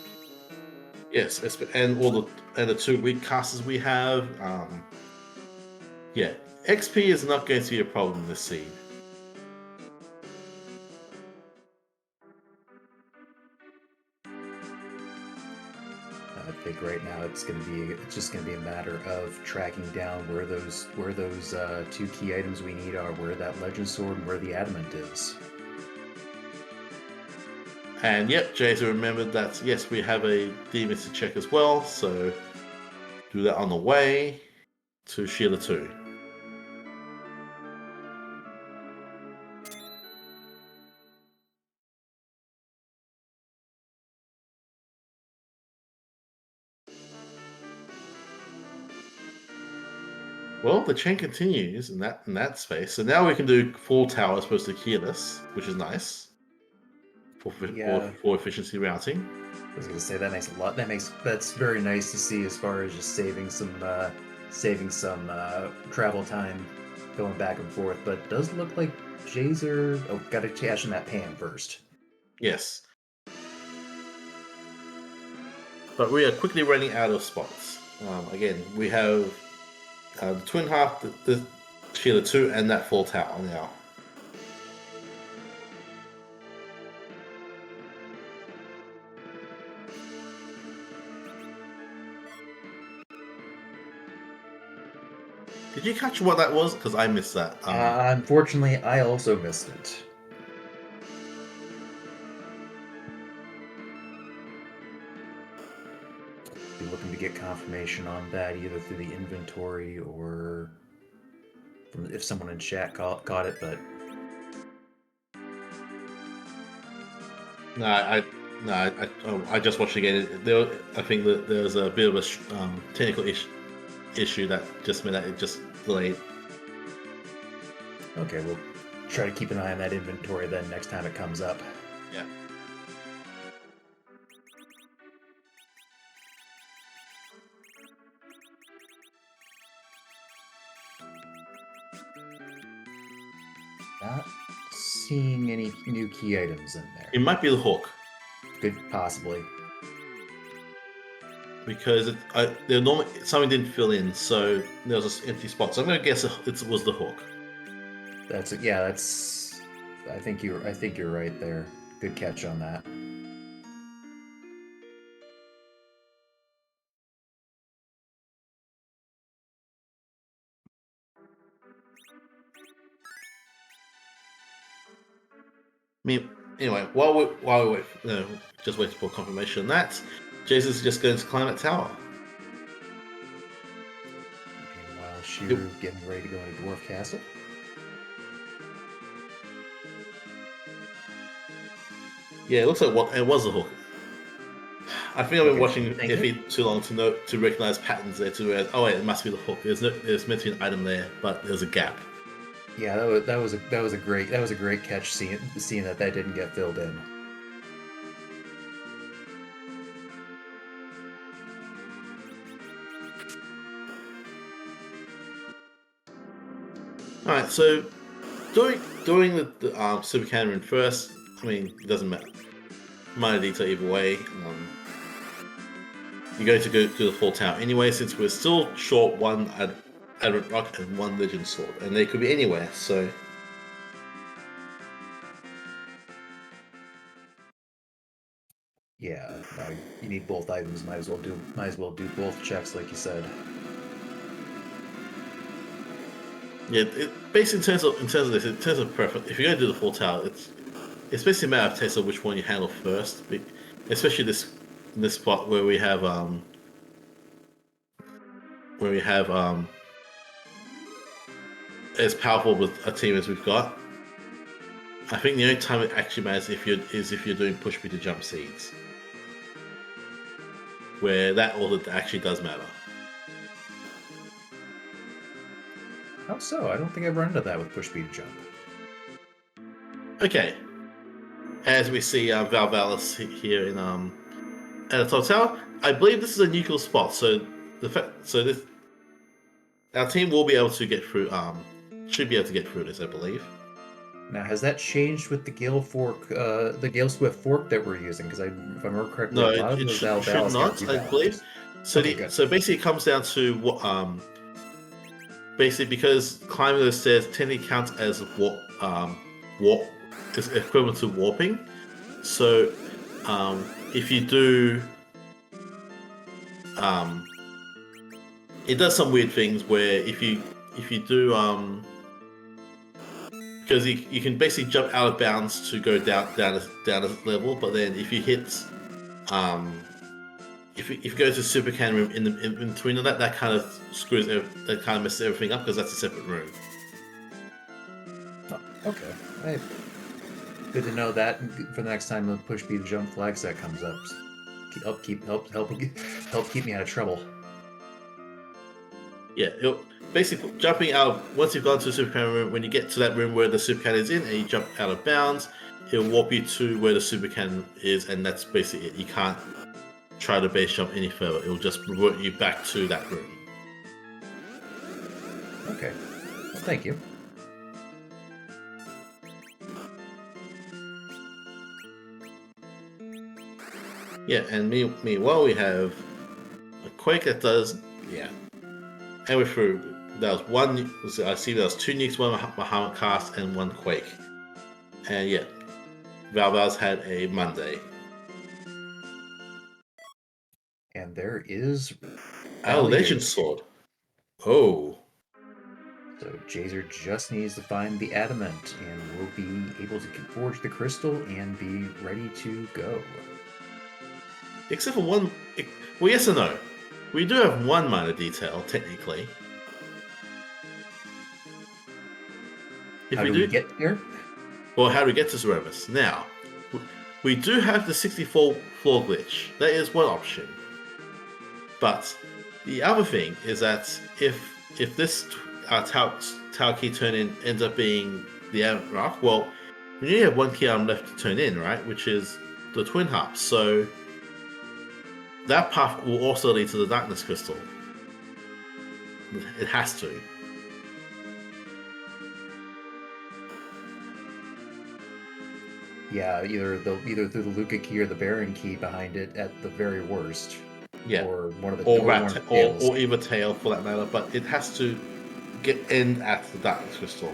Speaker 2: Yes, and the 2 weak casters we have. Yeah, XP is not going to be a problem in this scene.
Speaker 1: I think right now it's just gonna be a matter of tracking down where those 2 key items we need are, where that legend sword and where the adamant is.
Speaker 2: And yep, Jazer remembered that yes, we have a demon to check as well, so do that on the way to Sheila 2. Well, the chain continues in that space, so now we can do full tower as opposed to keyless, which is nice for efficiency routing.
Speaker 1: I was gonna say that makes a lot. That's very nice to see as far as just saving some travel time going back and forth. But it does look like Jazer. Oh, got to cash in that Pam first.
Speaker 2: Yes. But we are quickly running out of spots. Again, we have the twin half, the Sheila 2, and that full tower now. Did you catch what that was? Because I missed that.
Speaker 1: Unfortunately, I also missed it. Be looking to get confirmation on that either through the inventory or from if someone in chat caught it, but
Speaker 2: I just watched it again. I think that there's a bit of a technical issue that just meant that it just delayed.
Speaker 1: Okay, we'll try to keep an eye on that inventory then next time it comes up.
Speaker 2: Yeah.
Speaker 1: Not seeing any new key items in there.
Speaker 2: It might be the hook.
Speaker 1: Could possibly.
Speaker 2: Because something didn't fill in, so there was an empty spot. So I'm going to guess it was the hook.
Speaker 1: That's I think you're right there. Good catch on that.
Speaker 2: Anyway, while we wait, just waiting for confirmation on that, Jazer's just going to climb that tower.
Speaker 1: Meanwhile, Shiru getting ready to go into Dwarf Castle.
Speaker 2: Yeah, it looks like it was a hook. I think I've been watching
Speaker 1: Thank
Speaker 2: Iffy too long to recognize patterns there. To realize, oh wait, it must be the hook. There's meant to be an item there, but there's a gap.
Speaker 1: Yeah, that was a great catch. Seeing that didn't get filled in.
Speaker 2: All right, so doing the super cannon first. I mean, it doesn't matter. Minor detail either way. You're going to go to the full tower anyway, since we're still short one Advent Rock and one Legend Sword, and they could be anywhere. So
Speaker 1: Yeah, you need both items. Might as well do both checks, like you said.
Speaker 2: yeah, basically in terms of preference, if you're going to do the full tower, it's basically a matter of taste of which one you handle first, especially this spot where we have as powerful with a team as we've got. I think the only time it actually matters if you're doing push me to jump seeds, where that order actually does matter.
Speaker 1: How so? I don't think I've run into that with push speed jump.
Speaker 2: Okay, as we see Valvalis here in at the top tower, I believe this is a neutral spot, so this our team will be able to get through. Should be able to get through this, I believe.
Speaker 1: Now, has that changed with the Gale Fork, the Gale Swift fork that we're using? Because if I remember correctly,
Speaker 2: No,
Speaker 1: a lot of
Speaker 2: it
Speaker 1: those
Speaker 2: should
Speaker 1: Valvalis
Speaker 2: not,
Speaker 1: get
Speaker 2: I believe. So
Speaker 1: Okay,
Speaker 2: so basically, it comes down to what basically because climbing those stairs technically counts as warp is equivalent to warping. So if you do it does some weird things where if you do because you can basically jump out of bounds to go down a level, but then if you hit if you go to super cannon room in between that kind of that kind of messes everything up because that's a separate room.
Speaker 1: Oh, okay. Hey, good to know that for the next time the push speed jump flag set comes up. Help keep me out of trouble.
Speaker 2: Yeah, basically jumping out once you've gone to the super cannon room. When you get to that room where the super cannon is in, and you jump out of bounds, it'll warp you to where the super cannon is, and that's basically it. You can't try to base jump any further. It'll just revert you back to that room.
Speaker 1: Okay. Well, thank you.
Speaker 2: Yeah, and meanwhile we have a quake that does and we're through. There was one. I see there was two nukes, one Bahamut cast, and one quake. And yeah, Valval's had a Monday.
Speaker 1: And there is
Speaker 2: Our Legend Sword. Oh.
Speaker 1: So Jazer just needs to find the adamant, and we'll be able to forge the crystal and be ready to go.
Speaker 2: Except for one. Well, yes and no. We do have one minor detail, technically.
Speaker 1: How do we get there?
Speaker 2: Well, how do we get to Zeromus? Now, we do have the 64 floor glitch. That is one option. But the other thing is that if this tower key turn in ends up being the Advent Rock, well, we only have one key item left to turn in, right? Which is the Twin Harp. So that path will also lead to the Darkness Crystal. It has to.
Speaker 1: Yeah, either through the Luca key or the Baron key behind it at the very worst.
Speaker 2: Yeah.
Speaker 1: Or one of the
Speaker 2: or either tail for that matter, but it has to end at the Darkness Crystal.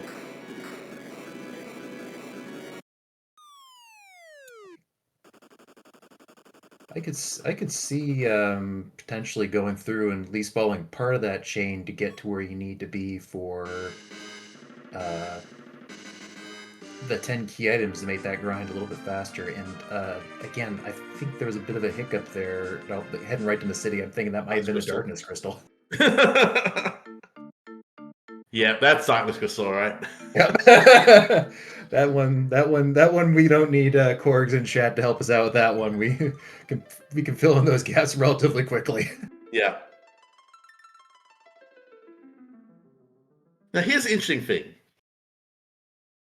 Speaker 1: I could see potentially going through and at least following part of that chain to get to where you need to be for uh, the 10 key items to make that grind a little bit faster. And again, I think there was a bit of a hiccup there. Heading right to the city, I'm thinking that might have been the darkness crystal.
Speaker 2: Yeah, that's Darkness Crystal, right?
Speaker 1: Yep. That one. We don't need Korgs in chat to help us out with that one. We can fill in those gaps relatively quickly.
Speaker 2: Yeah. Now here's the interesting thing.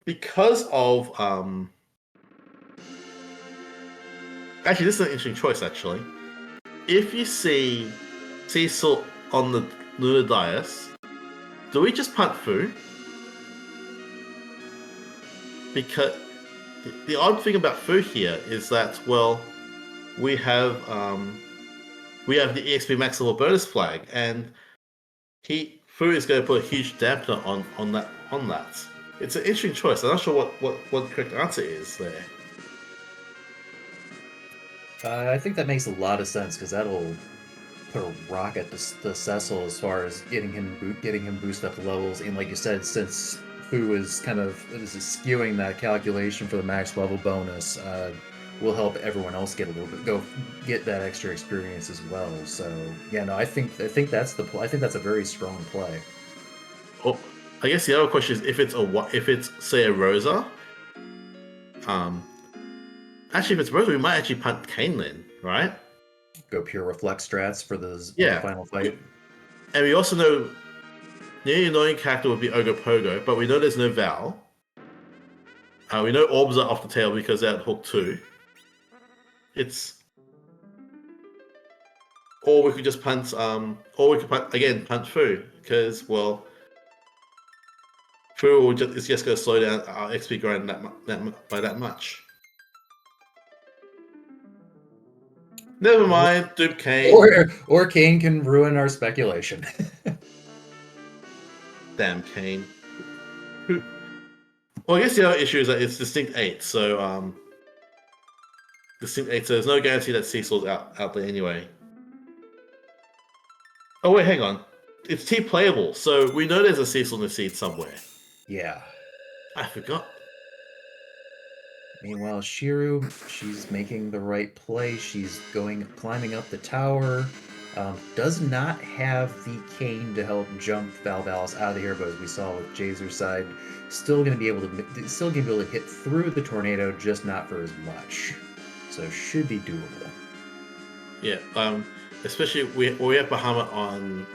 Speaker 2: Because of actually, this is an interesting choice. Actually, if you see Cecil on the lunar dais, do we just punt Fu? Because the odd thing about Fu here is that, well, we have the EXP max level bonus flag, and Fu is going to put a huge dampener on that. It's an interesting choice. I'm not sure what the correct answer is there.
Speaker 1: I think that makes a lot of sense because that'll put a rocket to Cecil as far as getting him boost up the levels. And like you said, since Fu is is skewing that calculation for the max level bonus, will help everyone else get get that extra experience as well. So yeah, no, I think that's I think that's a very strong play.
Speaker 2: Oh, I guess the other question is if it's say a Rosa. Actually, if it's Rosa, we might actually punt Kane then, right?
Speaker 1: Go pure reflex strats for the final fight.
Speaker 2: And we also know the annoying character would be Ogopogo, but we know there's no Val. We know Orbs are off the tail because they're at Hook 2. Or we could just punt, or we could punt Fu, because, well, Fu is just going to slow down our XP grind by that much. Never mind, dupe Kane.
Speaker 1: Or Kane can ruin our speculation.
Speaker 2: Damn Kane. Well, I guess the other issue is that it's distinct 8, so there's no guarantee that Cecil's out there anyway. Oh wait, hang on. It's T playable, so we know there's a Cecil in the seed somewhere.
Speaker 1: Yeah.
Speaker 2: I forgot.
Speaker 1: Meanwhile, Shiru, she's making the right play. She's climbing up the tower. Does not have the cane to help jump Valvalis out of here, but as we saw with Jazer's side, still going to be able to hit through the tornado, just not for as much. So should be doable.
Speaker 2: Yeah. Especially we have Bahamut on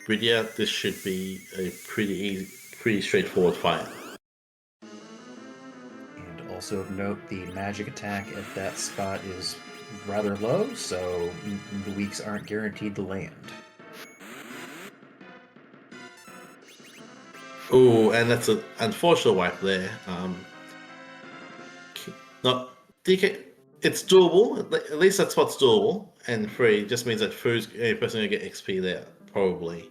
Speaker 2: Bridia. This should be a pretty straightforward fight.
Speaker 1: And also of note, the magic attack at that spot is rather low, so the weaks aren't guaranteed to land.
Speaker 2: Oh, and that's an unfortunate wipe there. Not DK. It's doable. At least that's what's doable. And free just means that Fu's a person gonna get XP there, probably.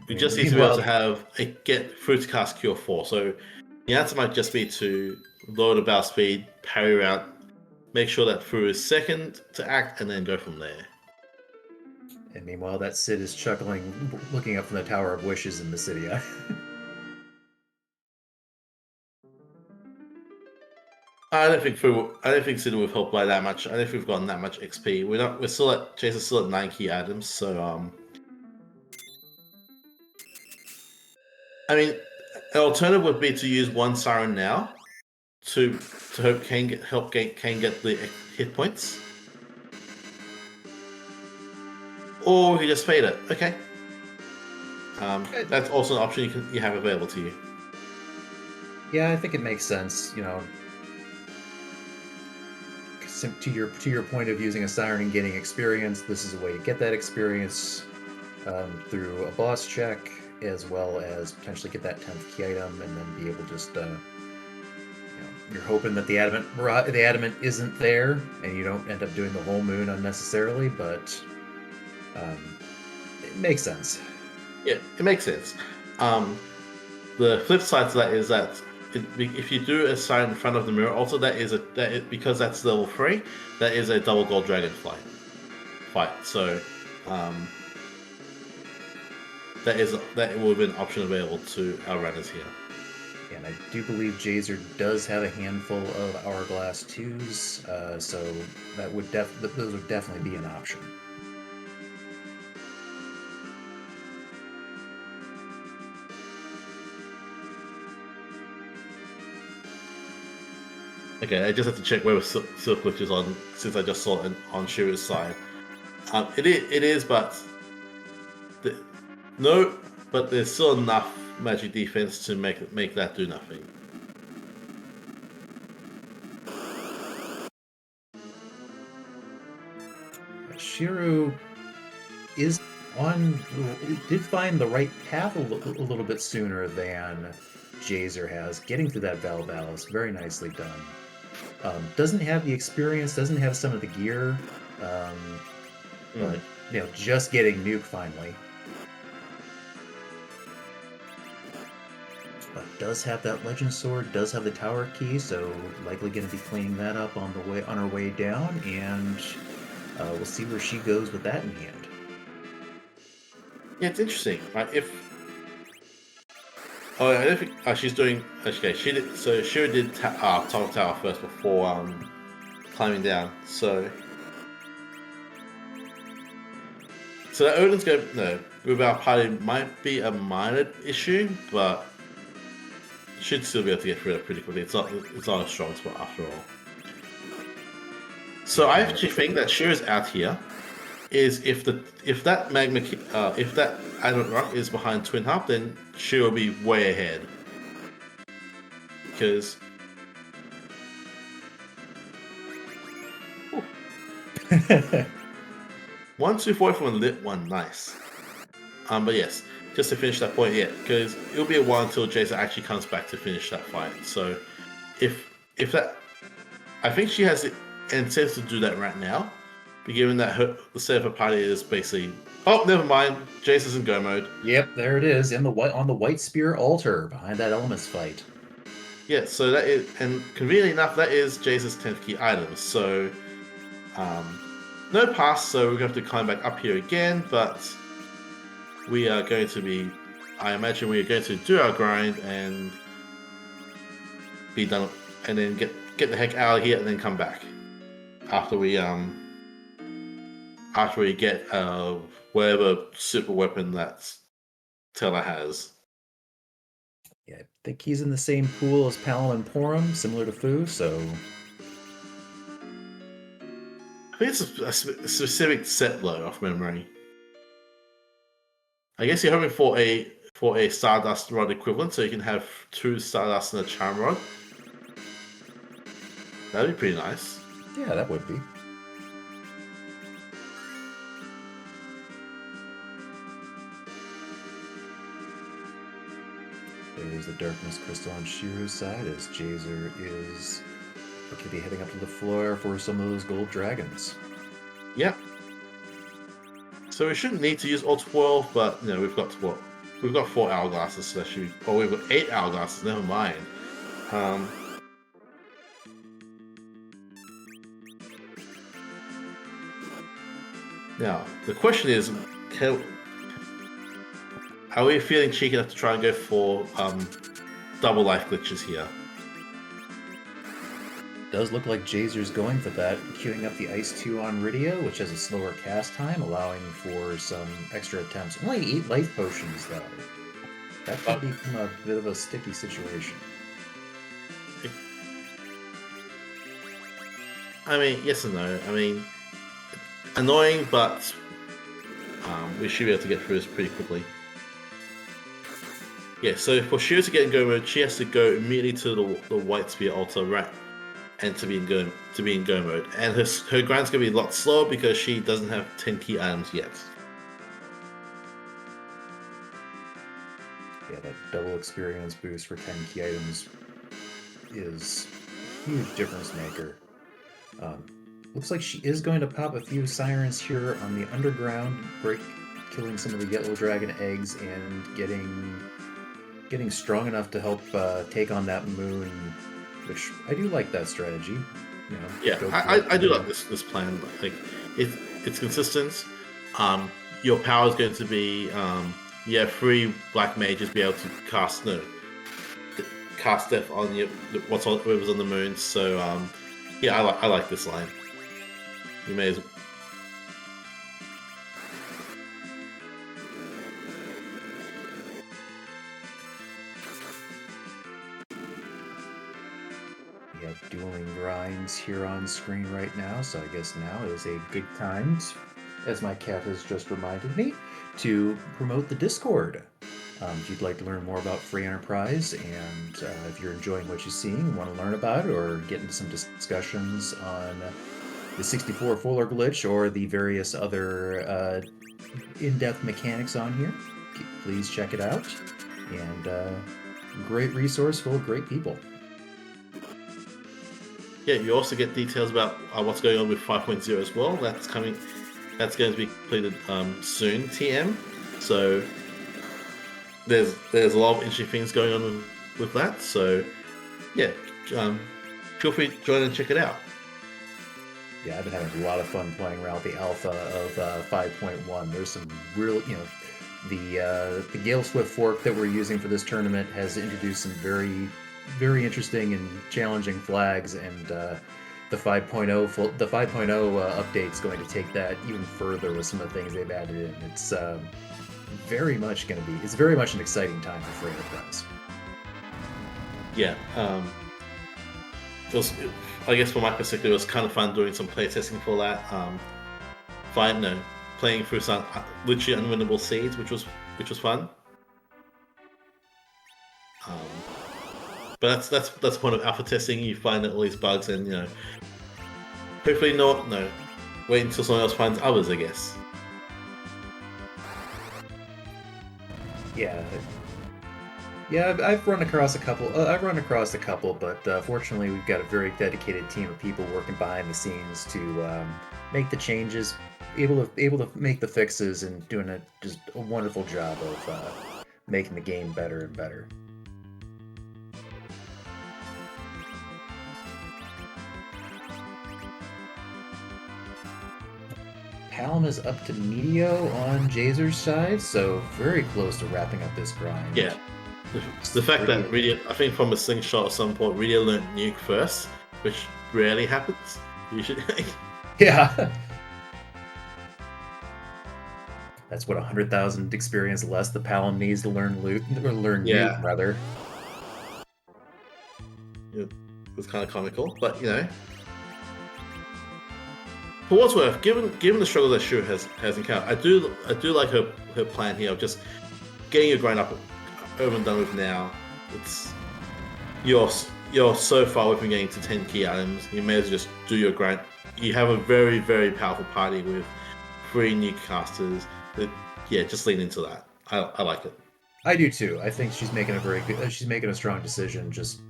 Speaker 2: We just need to be able to get Fu to cast Cure 4. So the answer might just be to lower the bow speed, parry around, make sure that Fu is second to act, and then go from there.
Speaker 1: And meanwhile, that Sid is chuckling, looking up from the Tower of Wishes in the city.
Speaker 2: I don't think Sid would have helped by that much. I don't think we've gotten that much XP. We're still at Jason's still at 9 key items, so I mean, an alternative would be to use one Siren now to help Kane get the hit points. Or we could just fade it. Okay. That's also an option you have available to you.
Speaker 1: Yeah, I think it makes sense. You know, to your point of using a siren and getting experience, this is a way to get that experience through a boss check, as well as potentially get that 10th key item, and then be able to just you're hoping that the adamant isn't there, and you don't end up doing the whole moon unnecessarily, but it makes sense.
Speaker 2: Yeah, it makes sense. the flip side to that is that if you do a sign in front of the mirror, also because that's level 3, that is a double gold dragon fight. So that will be an option available to our runners here.
Speaker 1: And I do believe Jazer does have a handful of Hourglass 2s, so those would definitely be an option.
Speaker 2: Okay, I just have to check whether Silk Glitch is on, since I just saw it on Shiru's side. It is, but no, but there's still enough magic defense to make that do nothing.
Speaker 1: Shiru did find the right path a little bit sooner than Jazer has, getting through that Valvalis. Very nicely done. Doesn't have the experience, doesn't have some of the gear, but just getting Nuke finally. But does have that Legend Sword, does have the Tower Key, so likely going to be cleaning that up on her way down, and we'll see where she goes with that in hand.
Speaker 2: Yeah, it's interesting. Right? I don't think she's doing. Okay, she did. So Shiru did top tower first before climbing down. So that Odin's going. No, with our party might be a minor issue, but should still be able to get through it pretty quickly. It's not a strong spot after all. So I actually think that Shiru's out here is if that Adamant Rock is behind Twin Harp, then she will be way ahead. Because 1, 2, 4 from a lit one, nice. But yes, just to finish that point, yeah, because it'll be a while until Jazer actually comes back to finish that fight. So if that, I think she has the incentive to do that right now. But given that the state of her party is basically, oh, never mind, Jazer's in go mode.
Speaker 1: Yep, there it is, on the White Spear altar behind that Elements fight.
Speaker 2: Yeah, so that is, and conveniently enough, that is Jazer's 10th key item. So, no pass, so we're going to have to climb back up here again, but we are going to be, I imagine we are going to do our grind and be done, and then get the heck out of here and then come back. After we get whatever super weapon that Teller has.
Speaker 1: Yeah, I think he's in the same pool as Palom and Porum, similar to Fu, so...
Speaker 2: I think it's a specific set though, off memory. I guess you're hoping for a Stardust Rod equivalent, so you can have 2 Stardust and a Charm Rod. That'd be pretty nice.
Speaker 1: Yeah, that would be. There's the Darkness Crystal on Shiru's side, as Jazer is looking to be heading up to the floor for some of those gold dragons.
Speaker 2: Yep. So we shouldn't need to use all 12, but we've got 4 hourglasses, so that should be, we've got 8 hourglasses, never mind. Now, the question is, are we feeling cheeky enough to try and go for double life glitches here?
Speaker 1: Does look like Jazer's going for that, queuing up the Ice 2 on Rydia, which has a slower cast time, allowing for some extra attempts. Only 8 life potions, though. That could become a bit of a sticky situation.
Speaker 2: I mean, yes and no. I mean, annoying, but we should be able to get through this pretty quickly. Yeah, so for Shiru to get in go mode, she has to go immediately to the White Spear altar, right, and to be in go mode. And her grind's gonna be a lot slower because she doesn't have 10 key items yet.
Speaker 1: Yeah, that double experience boost for 10 key items is a huge difference maker. Looks like she is going to pop a few sirens here on the underground, killing some of the yellow dragon eggs and getting getting strong enough to help take on that moon, which I do like that strategy. You know,
Speaker 2: Yeah,
Speaker 1: go
Speaker 2: I,
Speaker 1: collect
Speaker 2: I,
Speaker 1: the
Speaker 2: I do like
Speaker 1: moon.
Speaker 2: this plan. Like it's consistent. Your power is going to be you have 3 black mages be able to cast death on whoever's on the moon. So yeah, I like this line. You may as
Speaker 1: We have dueling grinds here on screen right now, so I guess now is a good time, as my cat has just reminded me, to promote the Discord. If you'd like to learn more about Free Enterprise, and if you're enjoying what you're seeing and want to learn about it, or get into some discussions on the 64 Fuller glitch or the various other in-depth mechanics on here, please check it out. And great resource full of great people.
Speaker 2: Yeah, you also get details about what's going on with 5.0 as well. That's coming. That's going to be completed soon. TM. So there's a lot of interesting things going on with that. So yeah, um, feel free to join and check it out.
Speaker 1: Yeah, I've been having a lot of fun playing around with the alpha of 5.1. There's some real, the Gale Swift fork that we're using for this tournament has introduced some very interesting and challenging flags, and the 5.0 the 5.0 update is going to take that even further with some of the things they've added in. It's it's very much an exciting time for Free Enterprise.
Speaker 2: Yeah, it was, I guess from my perspective, it was kind of fun doing some playtesting for that. No, playing through some literally unwinnable seeds, which was fun. But that's the point of alpha testing. You find all these bugs, and hopefully not. No, wait until someone else finds others. I guess.
Speaker 1: Yeah, yeah, I've run across a couple. I've run across a couple, but fortunately, we've got a very dedicated team of people working behind the scenes to make the changes, able to make the fixes, and doing just a wonderful job of making the game better and better. Palm is up to Medio on Jazer's side, so very close to wrapping up this grind.
Speaker 2: Yeah, the fact that really, I think from a slingshot at some point, really learned nuke first, which rarely happens. You should.
Speaker 1: Yeah. That's what 100,000 experience less the Palom needs to learn loot or learn nuke
Speaker 2: Yeah,
Speaker 1: rather.
Speaker 2: it was kind of comical, but for what's worth, given the struggle that Shiru has encountered, I do like her plan here of just getting your grind up over and done with now. It's you're so far away from getting to 10 key items. You may as well just do your grind. You have a very powerful party with 3 nuke casters. Yeah, just lean into that. I like it.
Speaker 1: I do too. I think she's making a very good. She's making a strong decision. Just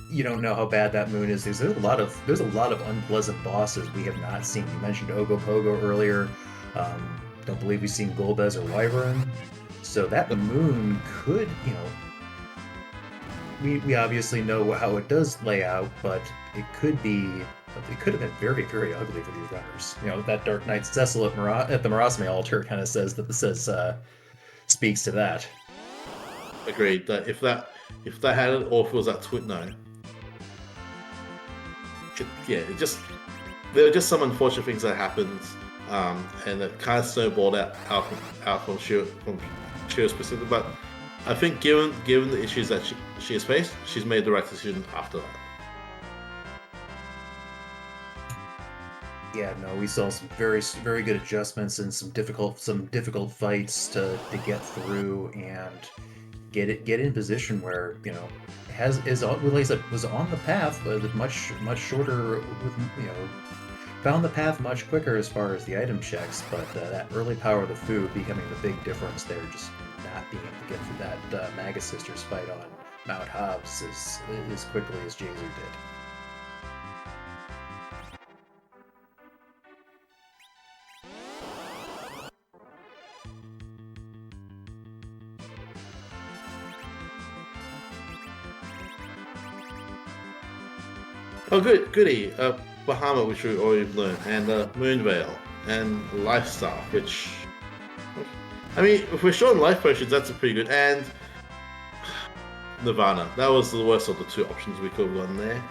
Speaker 1: you don't know how bad that moon is. There's a lot of unpleasant bosses we have not seen. You mentioned Ogopogo earlier. Don't believe we've seen Golbez or Wyvern. So that moon could, we obviously know how it does lay out, but it could have been very ugly for these runners. That Dark Knight Cecil at the Marasme altar kind of speaks to that.
Speaker 2: Agreed. That if that had it, or if it was that twit, no. It just there are just some unfortunate things that happened, and it kind of snowballed out from Shiru's perspective. But I think given the issues that she has faced, she's made the right decision after that.
Speaker 1: Yeah, no, we saw some very good adjustments and some difficult fights to get through and get in position where like I said, was on the path, but much shorter with found the path much quicker as far as the item checks, but that early power of the food becoming the big difference there, just not being able to get through that Magus Sisters fight on Mount Hobbs as quickly as Jazer did.
Speaker 2: Oh, goody. Bahama, which we already learned, and Moonveil, and Lifestaff, which I mean, if we're short on life potions, that's a pretty good. And Nirvana, that was the worst of the two options we could have gotten there.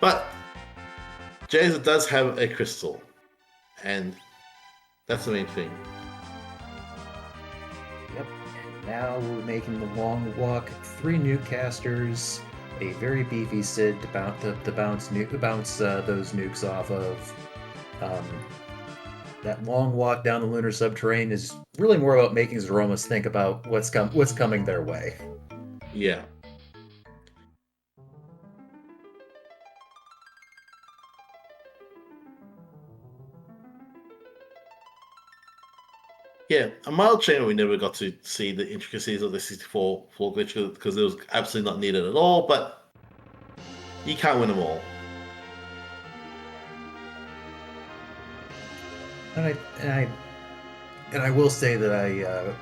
Speaker 2: But Jazer does have a crystal, and that's the main thing.
Speaker 1: Yep. And now we're making the long walk. 3 nuke casters, a very beefy Sid to bounce those nukes off of. Um, that long walk down the lunar subterranean is really more about making Zeromus think about what's coming their way.
Speaker 2: Yeah. Yeah, a mild chain we never got to see the intricacies of the 64 floor glitch because it was absolutely not needed at all, but you can't win them all.
Speaker 1: And I will say that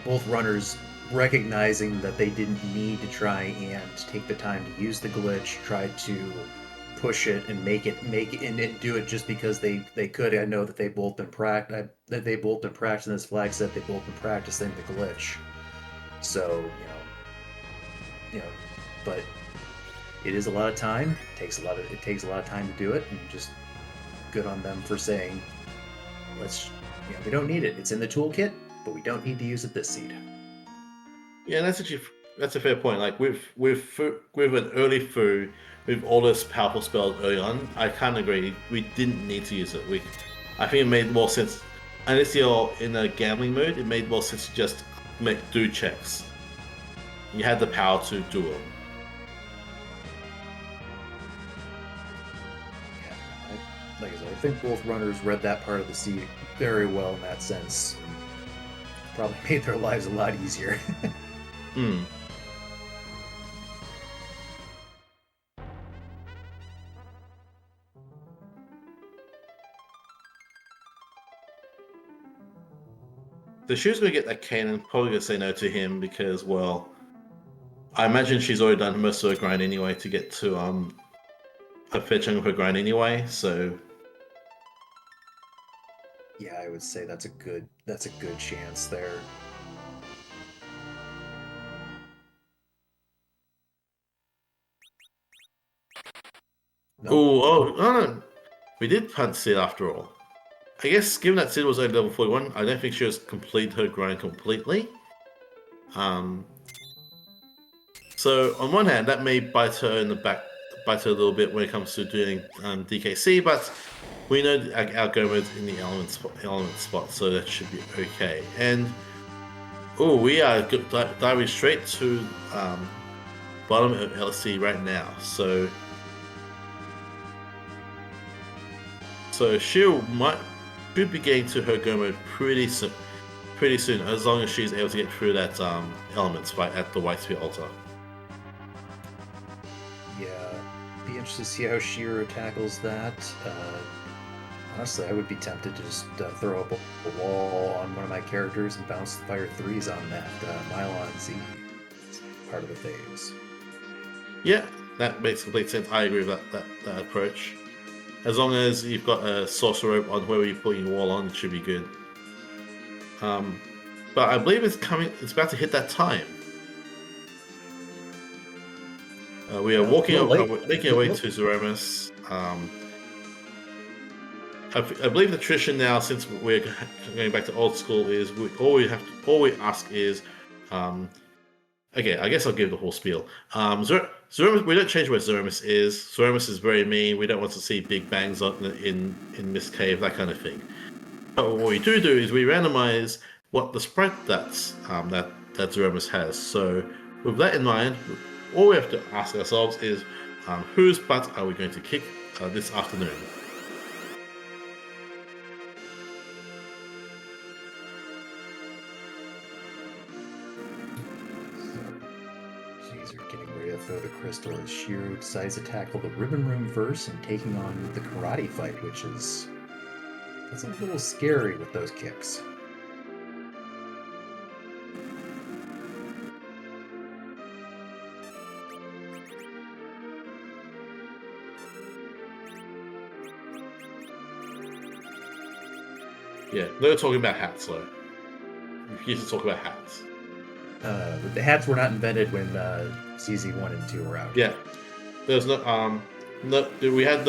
Speaker 1: both runners recognizing that they didn't need to try and take the time to use the glitch, tried to push it and make it and do it just because they could. I know that they both been practicing this flag set. They both been practicing the glitch. So you know, but it is a lot of time. It takes a lot of time to do it, and just good on them for saying, let's we don't need it. It's in the toolkit, but we don't need to use it this seed.
Speaker 2: Yeah, that's a fair point. Like with an early Fu with all those powerful spells early on, I can't agree. We didn't need to use it. I think it made more sense. Unless you're in a gambling mood, it made more sense to just do checks. You had the power to do them.
Speaker 1: Yeah, like I said, I think both runners read that part of the seed very well in that sense. Probably made their lives a lot easier.
Speaker 2: Hmm. So she was going to get that cannon, probably going to say no to him because, well, I imagine she's already done most of her grind anyway to get to a fair chunk of her grind anyway. So
Speaker 1: Yeah, I would say that's a good chance there. Nope.
Speaker 2: oh no, we did punt Sid after all. I guess given that Sid was only level 41, I don't think she has completed her grind completely. Um, so on one hand, that may bite her a little bit when it comes to doing DKC, but we know our Gomo's in the element spot, so that should be okay. And oh, we are diving straight to bottom of LC right now. So Shiru should be getting to her Gomo pretty soon, as long as she's able to get through that elements fight at the White Spear altar.
Speaker 1: Yeah, be interested to see how Shiro tackles that. Honestly, I would be tempted to just throw up a wall on one of my characters and bounce fire threes on that Mylon Z part of the phase.
Speaker 2: Yeah, that makes complete sense. I agree with that approach. As long as you've got a sorcerer rope on whoever you're putting your wall on, it should be good. But I believe it's coming. It's about to hit that time. We are making our way to Zeromus. I believe the tradition now, since we're going back to old school, is all we ask is, okay, I guess I'll give the whole spiel. Zeromus, we don't change where Zeromus is. Zeromus is very mean. We don't want to see big bangs in this cave, that kind of thing. But what we do is we randomize what the sprite that Zeromus has. So with that in mind, all we have to ask ourselves is, whose butt are we going to kick this afternoon?
Speaker 1: Jazer getting ready to throw the crystal as Shiro decides to tackle the ribbon room first and taking on the karate fight, that's a little scary with those kicks.
Speaker 2: Yeah, no talking about hats though. We used to talk about hats.
Speaker 1: The hats were not invented when CZ1 and 2 were out.
Speaker 2: Yeah, there's no we had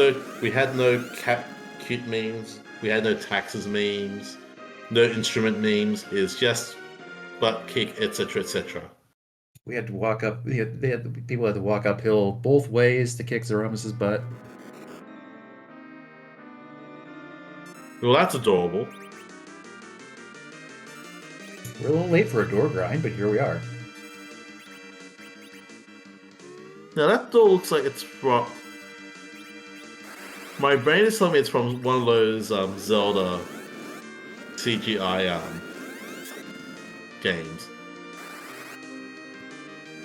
Speaker 2: no cat cute memes. We had no taxes memes, no instrument memes. It's just butt kick, etc., etc.
Speaker 1: We had to walk up. People had to walk uphill both ways to kick Zeromus's butt.
Speaker 2: Well, that's adorable.
Speaker 1: We're a little late for a door grind, but here we are.
Speaker 2: Now that door looks like it's from. My brain is telling me it's from one of those Zelda CGI games.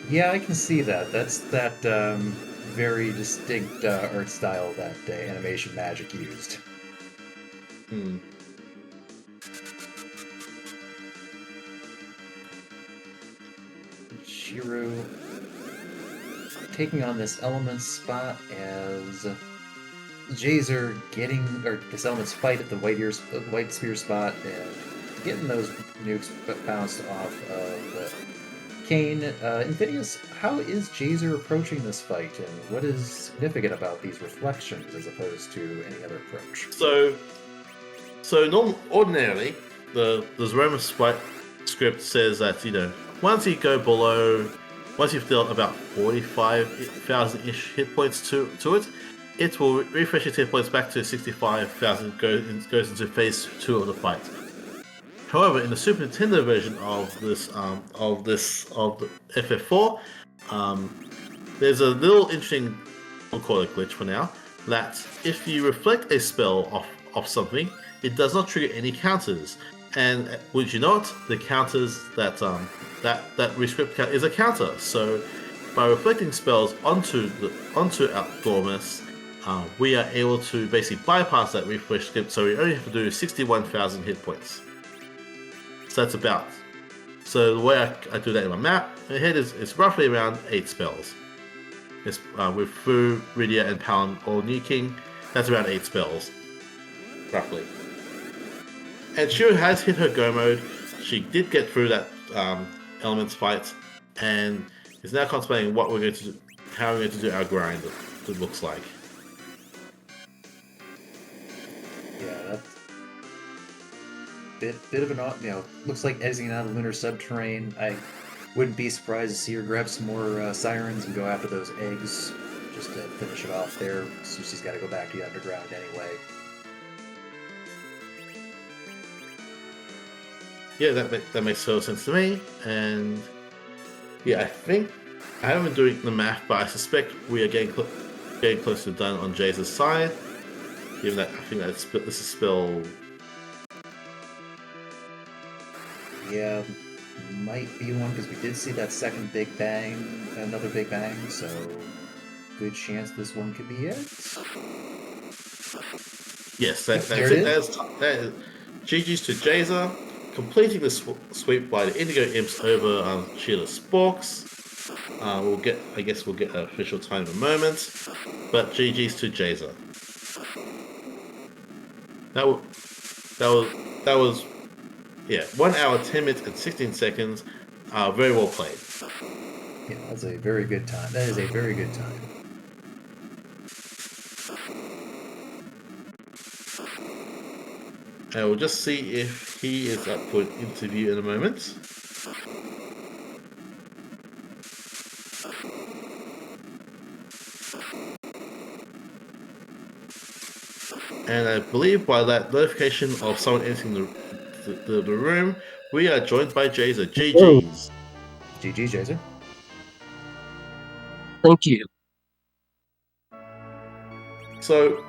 Speaker 1: Yeah, I can see that. That's that very distinct art style that Animation Magic used.
Speaker 2: Hmm.
Speaker 1: Shiru taking on this element spot as Jazer getting this element's fight at the white spear spot and getting those nukes bounced off of Kane. Invidious, how is Jazer approaching this fight, and what is significant about these reflections as opposed to any other approach?
Speaker 2: Ordinarily, the Zeromus script says that once you've dealt about 45,000-ish hit points to it, it will refresh its hit points back to 65,000. Goes into phase 2 of the fight. However, in the Super Nintendo version of the FF4, there's a little interesting, we'll call it glitch for now, that if you reflect a spell off something, it does not trigger any counters. And would you not, the counters that rescript is a counter. So by reflecting spells onto Outdoormus, we are able to basically bypass that refresh script. So we only have to do 61,000 hit points. So that's about. So the way I do that in my map, my head is roughly around 8 spells. It's with Fu, Rydia, and Palin all nuking. That's around 8 spells, roughly. And Shiru has hit her go mode. She did get through that elements fight, and is now contemplating what we're going to do, how we're going to do our grind. It looks like.
Speaker 1: Yeah, that's bit of an looks like exiting out of Lunar Subterrane. I wouldn't be surprised to see her grab some more sirens and go after those eggs just to finish it off there. So she's got to go back to the underground anyway.
Speaker 2: Yeah, that makes total sense to me. And yeah, I think I haven't been doing the math, but I suspect we are getting close to done on Jazer's side. Given that I think that this is spell.
Speaker 1: Yeah, might be one because we did see that second Big Bang, another Big Bang. So good chance this one could be it.
Speaker 2: Yes, that's it. That is GG's to Jazer, completing the sweep by the Indigo Imps over Sheila's Sporks. We'll get an official time in a moment, but GG's to Jazer. That was 1 hour 10 minutes and 16 seconds. Very well played.
Speaker 1: Yeah, that's a very good time. That is a very good time.
Speaker 2: I will just see if he is up for an interview in a moment. And I believe by that notification of someone entering the room, we are joined by Jazer. GG's.
Speaker 1: GG, Jazer.
Speaker 3: Thank you.
Speaker 2: So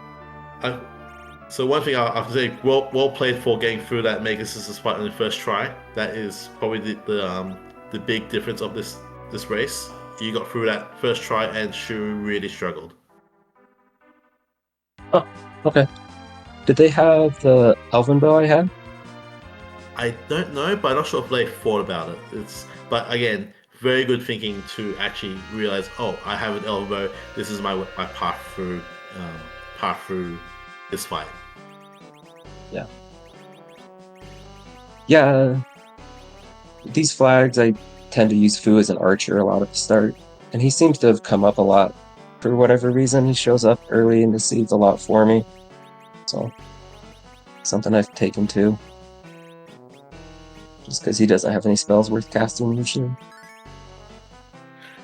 Speaker 2: one thing I have to say, well played for getting through that Mega Sisters fight on the first try. That is probably the big difference of this race. You got through that first try, and Shiru really struggled.
Speaker 3: Oh, okay. Did they have the Elven Bow I had?
Speaker 2: I don't know, but I'm not sure if they thought about it. But again, very good thinking to actually realize, oh, I have an Elven Bow. This is my path through this fight.
Speaker 3: Yeah. Yeah, these flags, I tend to use Fu as an archer a lot at the start, and he seems to have come up a lot. For whatever reason, he shows up early in the seeds a lot for me. So, something I've taken to. Just because he doesn't have any spells worth casting usually.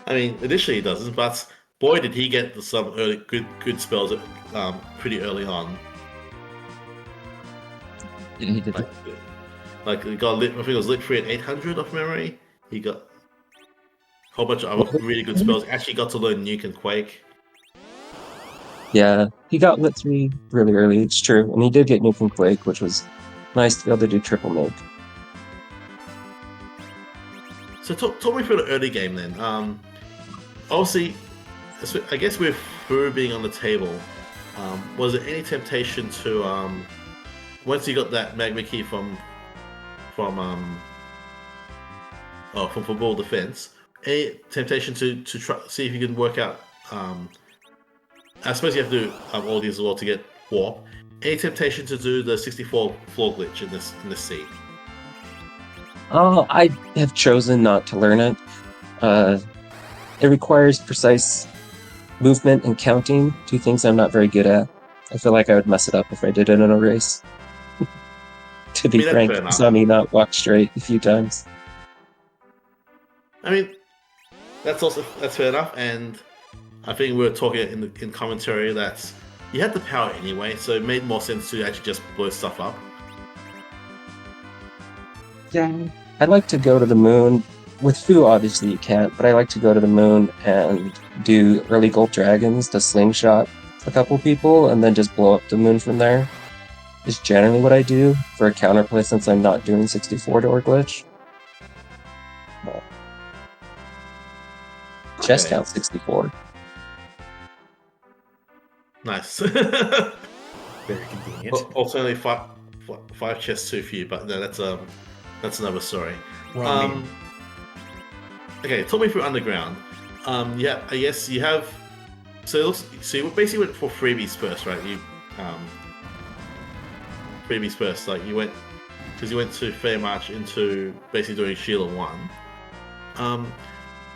Speaker 2: I mean, initially he doesn't, but boy, did he get some early good spells pretty early on.
Speaker 3: Yeah, he did.
Speaker 2: Like he got lit. I think it was lit free at 800 off memory. He got a whole bunch of other really good spells. Actually, got to learn Nuke and Quake.
Speaker 3: Yeah, he got lit 3 really early, it's true. And he did get Nuke and Quake, which was nice to be able to do triple nuke.
Speaker 2: So talk me through the early game then. Obviously, I guess with Fu being on the table, was there any temptation to once you got that magma key from Ball Defense, any temptation to try see if you can work out? I suppose you have to do all these as well to get warp. Any temptation to do the 64 floor glitch in this seed?
Speaker 3: Oh, I have chosen not to learn it. It requires precise movement and counting, 2 things I'm not very good at. I feel like I would mess it up if I did it in a race. To be
Speaker 2: I mean, that's
Speaker 3: frank,
Speaker 2: fair
Speaker 3: you
Speaker 2: enough.
Speaker 3: saw me not walk straight a few times.
Speaker 2: I mean, that's fair enough, and I think we were talking in commentary that you had the power anyway, so it made more sense to actually just blow stuff up.
Speaker 3: Yeah, I'd like to go to the moon. With Fu, obviously you can't, but I like to go to the moon and do early gold dragons to slingshot a couple people and then just blow up the moon from there. Is generally what I do for a counterplay since I'm not doing 64 door glitch. But chest
Speaker 2: Okay.
Speaker 3: count 64.
Speaker 2: Nice.
Speaker 1: Very convenient.
Speaker 2: Also, only five chests too few, but no, that's another story.
Speaker 1: Well, I mean,
Speaker 2: Okay, talk me through underground. Yeah, I guess you have. So you basically went for freebies first, right? Freebies first, like you went to Fair March into basically doing Sheila 1.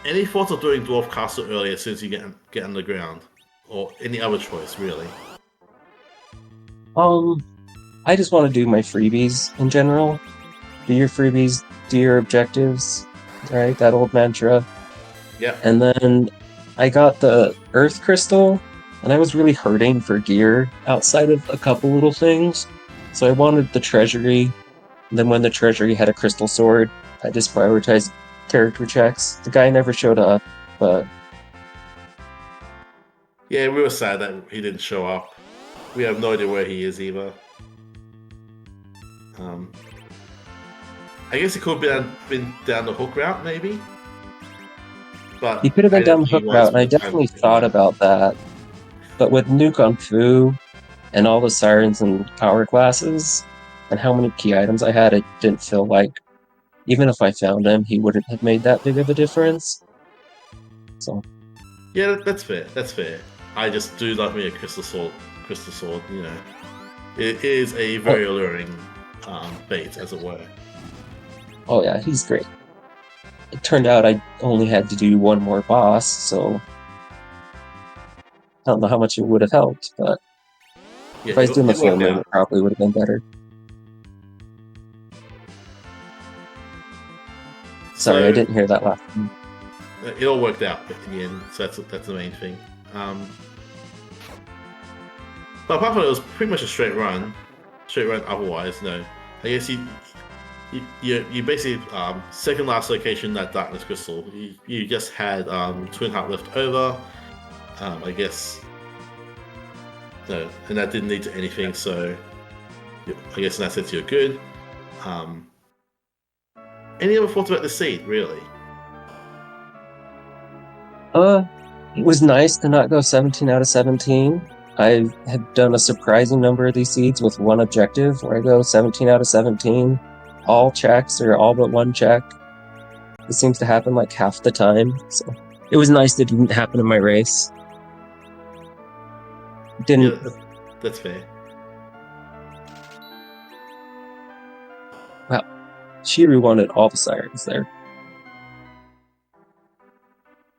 Speaker 2: Any thoughts of doing Dwarf Castle earlier as soon as you get underground, or any other choice really?
Speaker 3: I just want to do my freebies in general. Do your freebies, do your objectives, right? That old mantra.
Speaker 2: Yeah.
Speaker 3: And then I got the Earth Crystal, and I was really hurting for gear outside of a couple little things. So I wanted the Treasury. And then when the Treasury had a Crystal Sword, I just prioritized character checks. The guy never showed up, but
Speaker 2: Yeah, we were sad that he didn't show up. We have no idea where he is either. I guess he could have been down the hook route, maybe. But
Speaker 3: he could have been down the hook route, and I
Speaker 2: the time
Speaker 3: definitely
Speaker 2: to
Speaker 3: thought
Speaker 2: run.
Speaker 3: about that. But with Nuke on Fu, and all the sirens and power classes, and how many key items I had, it didn't feel like, even if I found him, he wouldn't have made that big of a difference. So
Speaker 2: Yeah, that's fair. That's fair. I just do love me a crystal sword. You know, it is a very alluring bait, as it were.
Speaker 3: oh yeah, he's great. It turned out I only had to do one more boss, so I don't know how much it would have helped, but
Speaker 2: Yeah,
Speaker 3: if I was doing the
Speaker 2: it
Speaker 3: full
Speaker 2: worked
Speaker 3: moon,
Speaker 2: out.
Speaker 3: it probably would have been better. Sorry, I didn't hear that last one.
Speaker 2: It all worked out in the end, so that's the main thing. But apart from it was pretty much a straight run. Otherwise, no. I guess you basically second last location that darkness crystal. You just had Twin Heart left over. I guess no, and that didn't lead to anything. So I guess in that sense you're good. Any other thoughts about the seed, really?
Speaker 3: It was nice to not go 17 out of 17. I have done a surprising number of these seeds with one objective where I go 17 out of 17. All checks or all but one check. It seems to happen like half the time. So it was nice that it didn't happen in my race. Didn't.
Speaker 2: Yeah, that's fair.
Speaker 3: Well, Shiru wanted all the sirens there.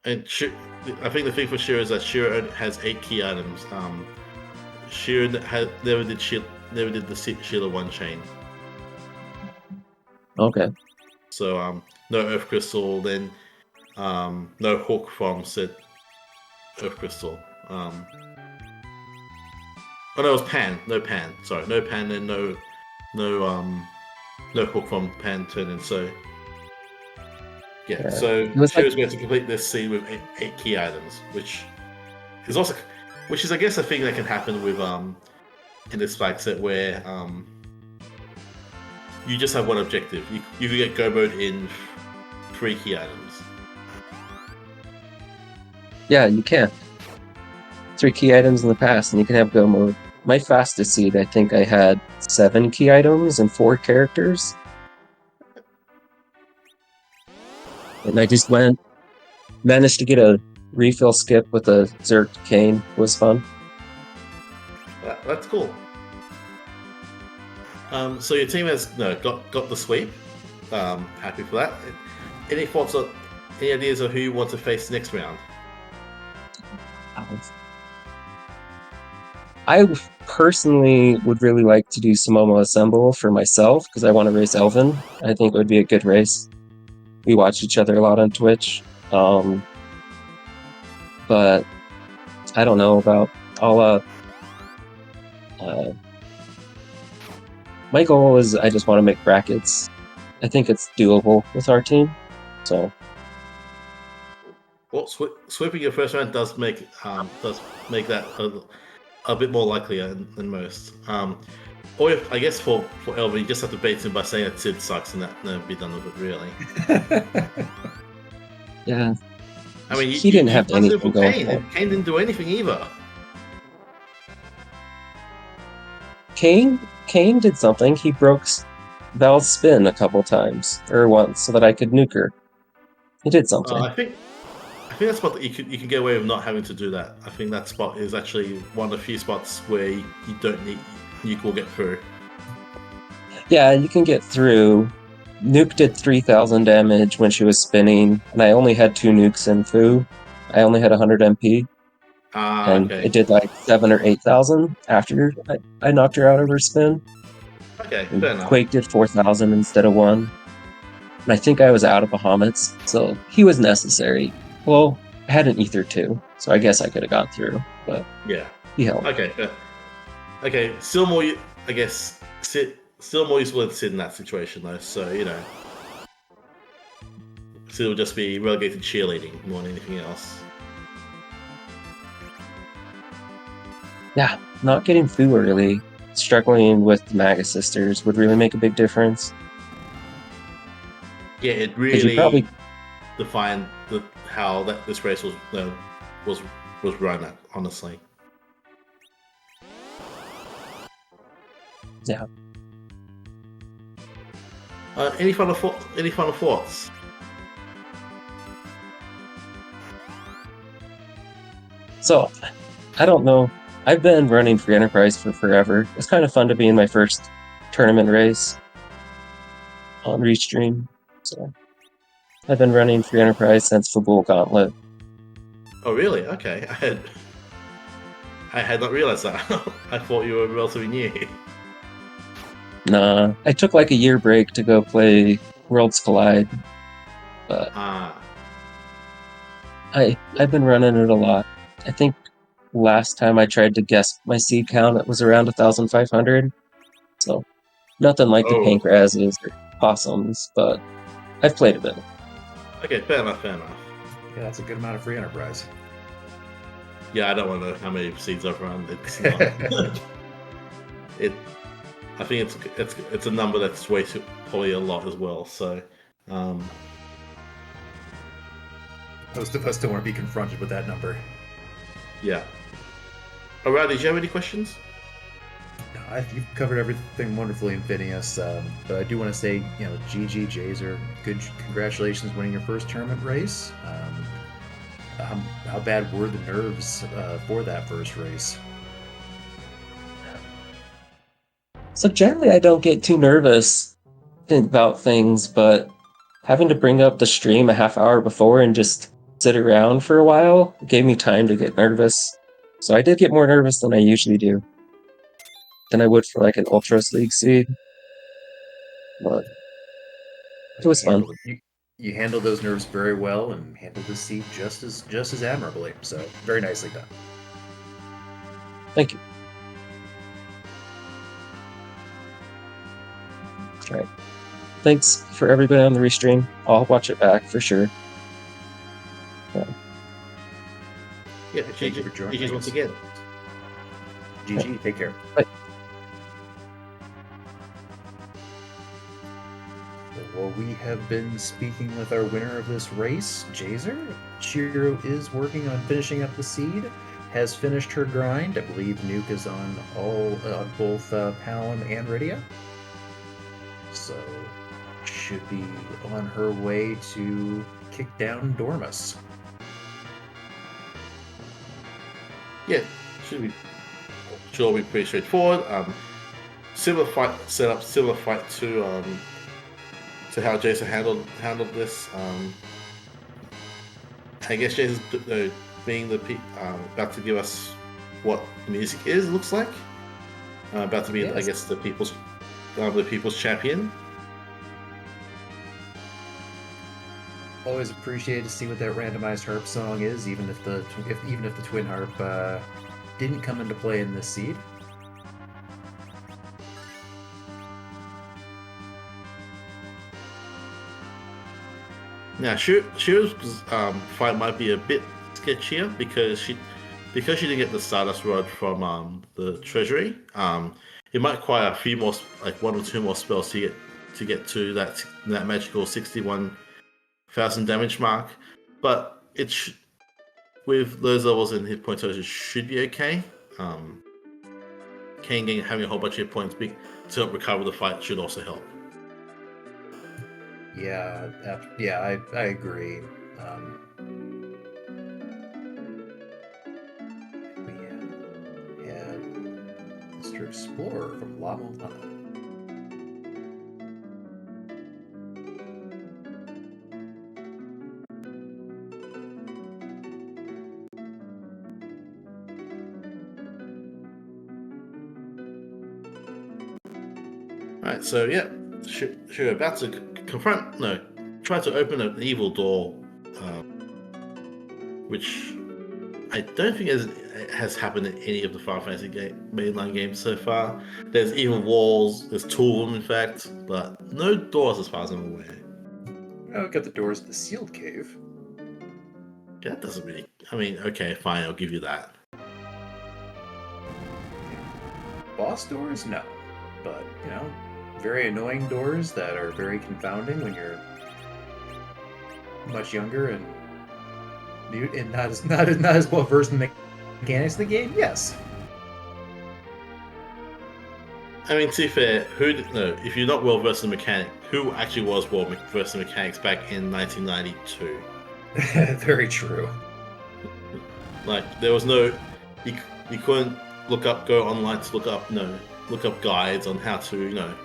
Speaker 2: And I think the thing for Shiru is that Shiru has 8 key items. Shiru never did the Sheila 1 chain.
Speaker 3: Okay.
Speaker 2: So no Earth Crystal, then no Hook from said Earth Crystal. Oh no, it was Pan. No Pan. Sorry, no Pan and no Hook from Pan turn in. So yeah, so Shiru's going to complete this scene with 8 key items, which is I guess a thing that can happen with in this flag set where you just have one objective. You can get go mode in 3 key items.
Speaker 3: Yeah, you can. 3 key items in the past, and you can have go mode. My fastest seed, I think I had 7 key items and 4 characters. And I just managed to get a refill skip with a Zerk Cane. It was fun.
Speaker 2: That's cool. So your team has got the sweep. Happy for that. Any thoughts or any ideas of who you want to face next round?
Speaker 3: I personally would really like to do Sumomo Assemble for myself because I want to race Elvin. I think it would be a good race. We watch each other a lot on Twitch. But I don't know about my goal is I just want to make brackets. I think it's doable with our team. So
Speaker 2: well, sweeping your first round does make that a bit more likelier than most. Or if, I guess for Elvin, you just have to bait him by saying that Sid sucks and that'll be done with it, really.
Speaker 3: Yeah.
Speaker 2: I mean,
Speaker 3: he didn't have anything going for him.
Speaker 2: Kane didn't do anything either.
Speaker 3: Kane did something. He broke Val's spin a couple times, or once, so that I could nuke her. He did something.
Speaker 2: I think that spot that you can get away with not having to do that. I think that spot is actually one of the few spots where you don't need nuke will get through.
Speaker 3: Yeah, you can get through. Nuke did 3,000 damage when she was spinning, and I only had 2 nukes in Fu. I only had 100 MP. And
Speaker 2: okay.
Speaker 3: It did like 7,000 or 8,000 after I knocked her out of her spin.
Speaker 2: Okay, fair enough.
Speaker 3: Quake did 4,000 instead of 1. And I think I was out of Bahamut's, so he was necessary. Well, I had an Ether too, so I guess I could have got through, but
Speaker 2: yeah,
Speaker 3: he helped.
Speaker 2: Okay, still more, I guess, still more useful than Sid in that situation though, so, you know. Sid will just be relegated cheerleading more than anything else.
Speaker 3: Yeah, not getting Fu early, struggling with the Maga Sisters would really make a big difference.
Speaker 2: Yeah, it really defined how this race was run at, honestly.
Speaker 3: Yeah.
Speaker 2: Any final thoughts?
Speaker 3: So, I don't know. I've been running Free Enterprise for forever. It's kind of fun to be in my first tournament race on Restreamed. So, I've been running Free Enterprise since Fabul Gauntlet.
Speaker 2: Oh, really? Okay. I had not realized that. I thought you were relatively new.
Speaker 3: Nah, I took like a year break to go play Worlds Collide. But I've been running it a lot. I think last time I tried to guess my seed count, it was around 1,500. So nothing like the Pancrazes or Possums, but I've played a bit.
Speaker 2: Okay, fair enough.
Speaker 1: Yeah, that's a good amount of Free Enterprise.
Speaker 2: Yeah, I don't want to know how many seeds I've run. It's not. I think it's a number that's way too probably a lot as well. So,
Speaker 1: most of us don't want to be confronted with that number.
Speaker 2: Yeah. Alright, did you have any questions?
Speaker 1: You've covered everything wonderfully, Infinius. But I do want to say, GG Jazer, good congratulations winning your first tournament race. How bad were the nerves for that first race?
Speaker 3: So generally I don't get too nervous. about things, but having to bring up the stream a half hour before and just sit around for a while gave me time to get nervous. So I did get more nervous than I usually do, than I would for like an Ultras League seed. But it was fun.
Speaker 1: You handled those nerves very well and handled the seed just as admirably. So very nicely done.
Speaker 3: Thank you. All right. Thanks for everybody on the restream. I'll watch it back for sure.
Speaker 2: Yeah,
Speaker 1: Thank you for joining us
Speaker 2: once again.
Speaker 1: GG, take care.
Speaker 3: Bye.
Speaker 1: Well, we have been speaking with our winner of this race, Jazer. Shiru is working on finishing up the seed, has finished her grind. I believe Nuke is on both Palom and Rydia. So should be on her way to kick down Dormus.
Speaker 2: Yeah, should be pretty straightforward. Similar fight setup, similar fight to how Jason handled this. I guess Jason's being about to give us what music is. It looks like about to be, yes. I guess, the people's champion.
Speaker 1: Always appreciated to see what that randomized harp song is, even if the twin harp didn't come into play in this seed.
Speaker 2: Now, Shiru's fight might be a bit sketchier because she didn't get the Stardust Rod from the Treasury. It might require a few more, like 1 or 2 more spells to get to that magical 61,000 damage mark. But with those levels in hit point totals, it should be okay. Having a whole bunch of hit points to help recover the fight should also help.
Speaker 1: Yeah, I agree. We had Mr. Explorer from La Montana.
Speaker 2: Alright, so yeah, Shiru about to try to open an evil door, which I don't think has happened in any of the Final Fantasy mainline games so far. There's evil walls, there's 2 of them in fact, but no doors as far as I'm aware.
Speaker 1: Oh, we got the doors to the sealed cave.
Speaker 2: Yeah, that doesn't really... I mean, okay, fine, I'll give you that.
Speaker 1: Boss doors? No. But, very annoying doors that are very confounding when you're much younger and not as well versed in the mechanics of the game. Yes.
Speaker 2: I mean, to be fair, if you're not well versed in the mechanic, who actually was well versed in mechanics back in 1992?
Speaker 1: Very true.
Speaker 2: Like, there was no... You couldn't go online to look up guides on how to,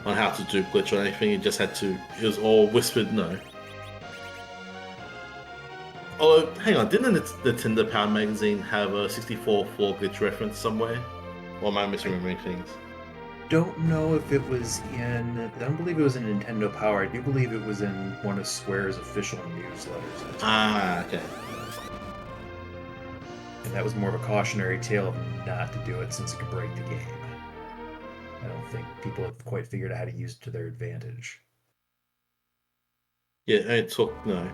Speaker 2: on how to do glitch or anything. You just had to... It was all whispered, no. Although, hang on, didn't the Tinder Power magazine have a 64 floor glitch reference somewhere? Or am I misremembering things?
Speaker 1: Don't know if it was in... I don't believe it was in Nintendo Power. I do believe it was in one of Square's official newsletters.
Speaker 2: Ah, okay.
Speaker 1: And that was more of a cautionary tale of not to do it since it could break the game. I don't think people have quite figured out how to use it to their advantage.
Speaker 2: Yeah, it took... No.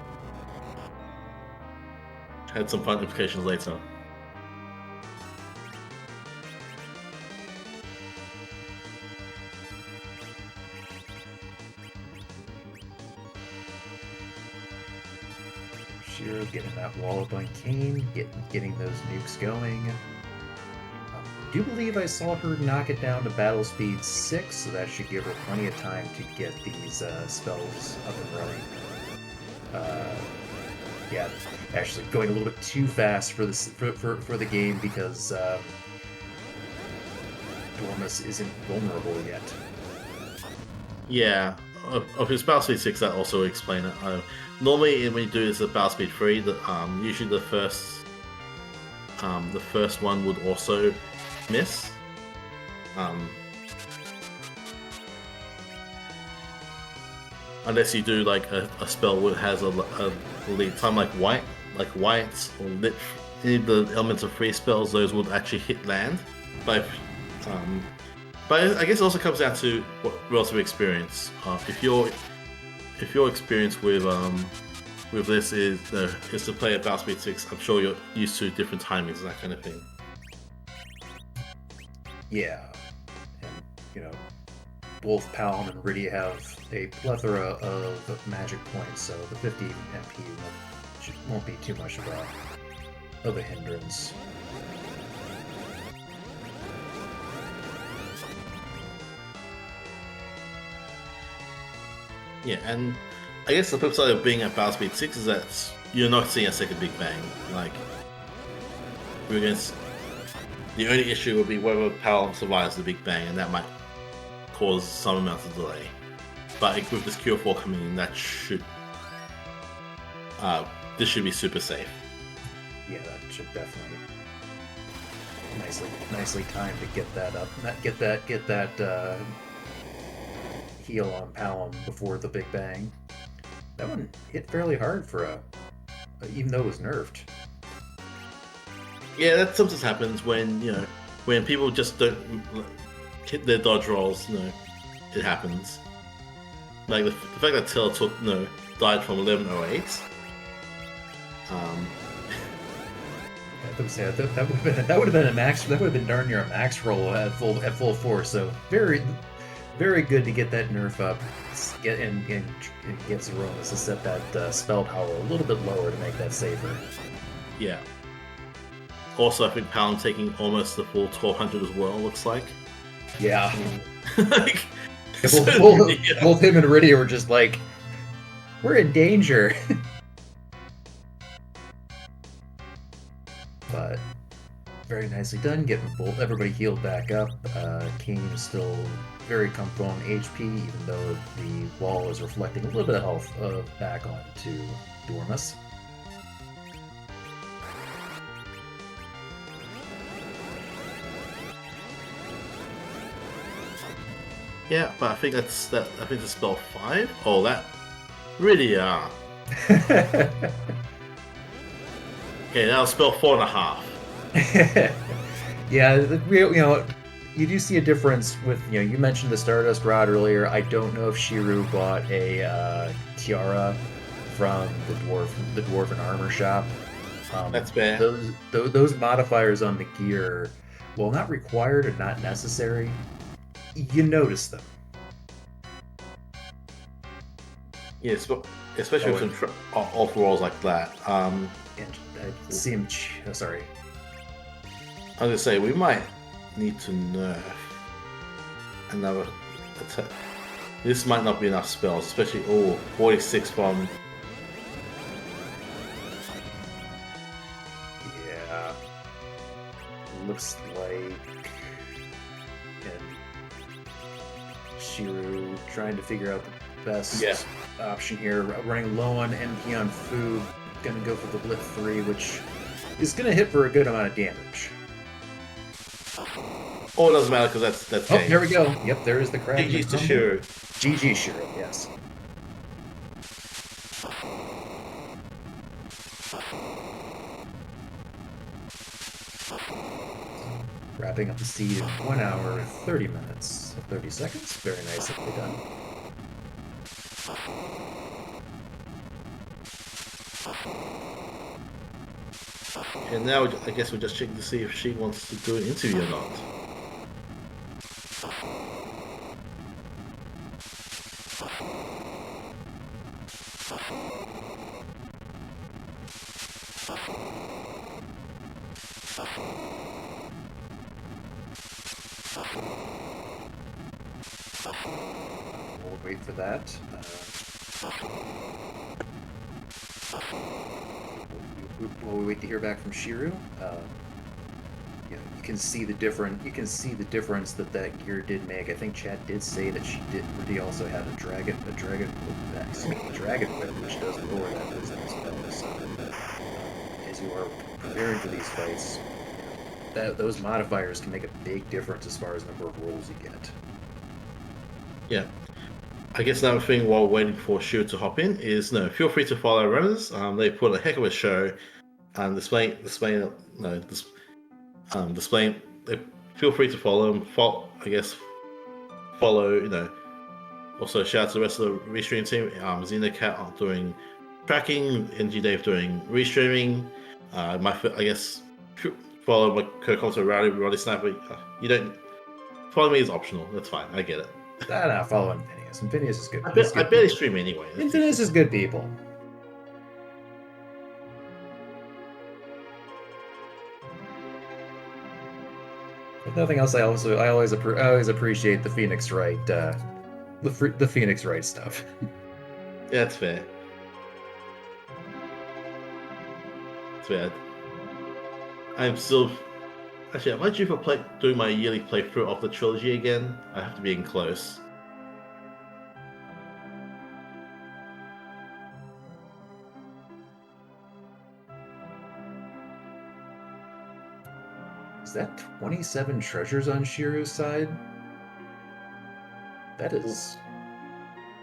Speaker 2: Had some fun implications later.
Speaker 1: Shiru getting that wall up on Kane, getting those nukes going. I do believe I saw her knock it down to battle speed 6, so that should give her plenty of time to get these spells up and running. Yeah, actually going a little bit too fast for the game because Dormus isn't vulnerable yet.
Speaker 2: Yeah, of his battle speed 6, that also explain it. Normally, when you do this at battle speed 3, usually the first one would also miss. Unless you do like a spell that has a lead time like whites or lit, any of the elements of free spells, those would actually hit land. But but I guess it also comes down to what relative experience. If your experience with this is to play at battle speed 6, I'm sure you're used to different timings and that kind of thing.
Speaker 1: Yeah, and both Palm and Riddy have a plethora of magic points, so the 50 MP won't be too much of a hindrance.
Speaker 2: Yeah, and I guess the flip side of being at battle speed 6 is that you're not seeing a second Big Bang. Like, the only issue will be whether Palm survives the Big Bang, and that might cause some amount of delay. But with this Cure 4 coming in, that should this should be super safe.
Speaker 1: Yeah, that should definitely nicely timed to get that up, get that heal on Palom before the Big Bang. That one hit fairly hard for even though it was nerfed.
Speaker 2: Yeah, that sometimes happens when when people just don't hit their dodge rolls. It happens. Like the fact that Taylor died from 1108.
Speaker 1: That would have been a max. That would have been darn near a max roll at full force. So very good to get that nerf up. Get Zeromus to set that spell power a little bit lower to make that safer.
Speaker 2: Yeah. Also, I think Palom taking almost the full 1200 as well. Looks like.
Speaker 1: Yeah.
Speaker 2: Like,
Speaker 1: both him and Riddy were just like, we're in danger. But very nicely done, getting everybody healed back up. Kane is still very comfortable on HP, even though the wall is reflecting a little bit of health back onto Dormus.
Speaker 2: Yeah, but I think that's that. I think it's spell 5. Oh, that really Okay, that was spell 4.5.
Speaker 1: Yeah, you do see a difference with you mentioned the Stardust Rod earlier. I don't know if Shiru bought a tiara from the dwarven armor shop.
Speaker 2: That's bad.
Speaker 1: Those modifiers on the gear, while not required or not necessary, you notice them.
Speaker 2: Yeah, especially with some off-rolls like that.
Speaker 1: And I see him. Sorry.
Speaker 2: I was gonna say we might need to nerf another attack. This might not be enough spells, especially 46 from.
Speaker 1: Yeah. Looks like Shiru trying to figure out the best option here. Running low on MP on food. Gonna go for the Blip 3, which is gonna hit for a good amount of damage.
Speaker 2: Oh, it doesn't matter because that's.
Speaker 1: Oh, here we go. Yep, there is the crab.
Speaker 2: GG's to Shiru.
Speaker 1: GG Shiru, yes. Wrapping up the seed in 1 hour, 30 minutes, 30 seconds. Very nicely done.
Speaker 2: And now I guess we're just checking to see if she wants to do an interview or not.
Speaker 1: We'll wait for that. While we wait to hear back from Shiru, you can see the different. You can see the difference that gear did make. I think Chad did say that Rudy also had a dragon whip, which does lower that resistance bonus. As you are preparing for these fights, those modifiers can make a big difference as far as number of rolls you get.
Speaker 2: Yeah. I guess another thing while waiting for Shiru to hop in is feel free to follow runners. They put a heck of a show, displaying. Feel free to follow them. Follow. Also, shout out to the rest of the Restream team. Xenocat doing tracking, NG Dave doing restreaming. I guess follow my co-commentator Roddy Sniper. You don't follow me is optional. That's fine. I get it.
Speaker 1: Nah, follow Infinius. Infinius is good.
Speaker 2: I barely stream anyway.
Speaker 1: Infinius is good people. If nothing else, I always appreciate the Phoenix Wright, the Phoenix Wright stuff.
Speaker 2: Yeah, that's fair. That's fair. I'm still actually. Am I due for doing my yearly playthrough of the trilogy again? I have to be in close.
Speaker 1: Is that 27 treasures on Shiru's side? That is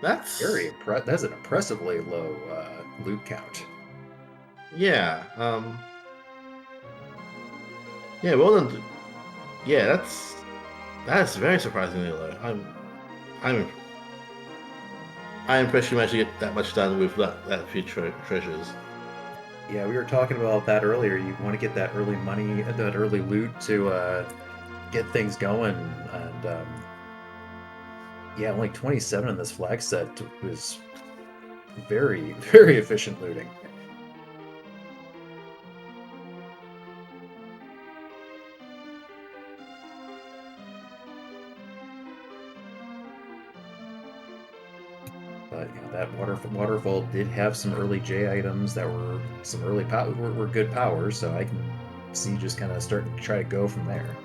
Speaker 2: That's
Speaker 1: That's an impressively low loot count.
Speaker 2: Yeah. Yeah. Well done. Yeah, that's very surprisingly low. I'm impressed you managed to get that much done with that few treasures.
Speaker 1: Yeah, we were talking about that earlier. You want to get that early money, that early loot to get things going, and yeah, only 27 in this flag set was very, very efficient looting. But that waterfall did have some early J items that were some early were good powers, so I can see just kind of starting to try to go from there.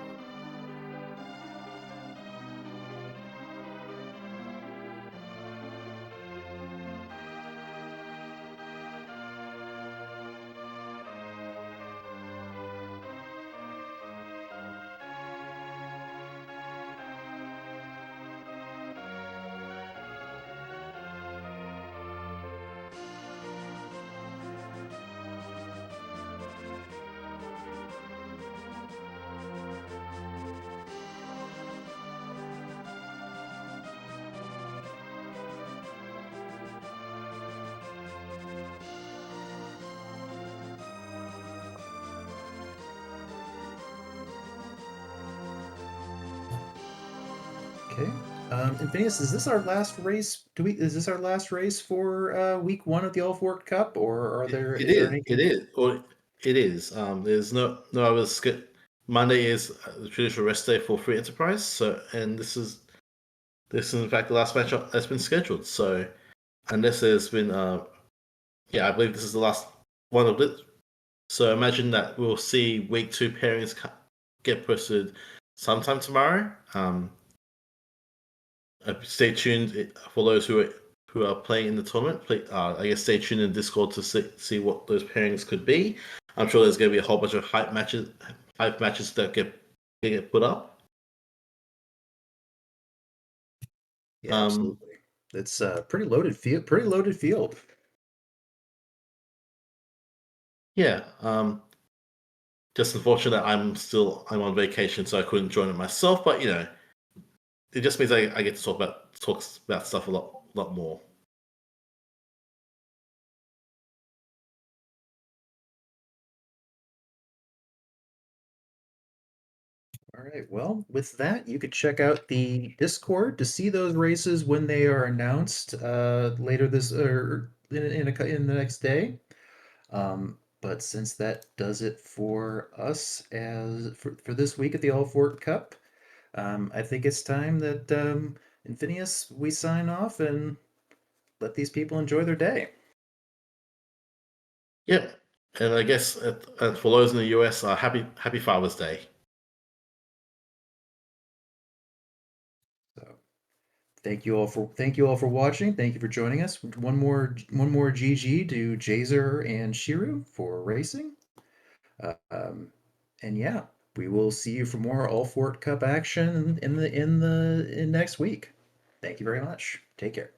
Speaker 1: Okay. Infinius, is this our last race? Is this our last race for week one of the All Fork Cup, or are there?
Speaker 2: It
Speaker 1: Is there
Speaker 2: is.
Speaker 1: any?
Speaker 2: It is. Or it is. There's no other. Monday is the traditional rest day for Free Enterprise. So, and this is in fact the last match that's been scheduled. So, unless there's been, yeah, I believe this is the last one of it. So imagine that we'll see week two pairings get posted sometime tomorrow. Stay tuned for those who are playing in the tournament. I guess stay tuned in Discord to see what those pairings could be. I'm sure there's going to be a whole bunch of hype matches that get put up.
Speaker 1: Yeah, absolutely. It's a pretty loaded field. Pretty loaded field.
Speaker 2: Yeah. Just unfortunate that I'm on vacation, so I couldn't join it myself. But it just means I get to talk about stuff a lot more.
Speaker 1: All right. Well, with that, you could check out the Discord to see those races when they are announced later this or in the next day. But since that does it for us for this week at the All Fork Cup, I think it's time that Infinius we sign off and let these people enjoy their day.
Speaker 2: Yep. And I guess for those in the US, happy Father's Day.
Speaker 1: Thank you all for watching. Thank you for joining us. One more GG to Jazer and Shiru for racing. Um, and yeah, we will see you for more All Fort Cup action in next week. Thank you very much. Take care.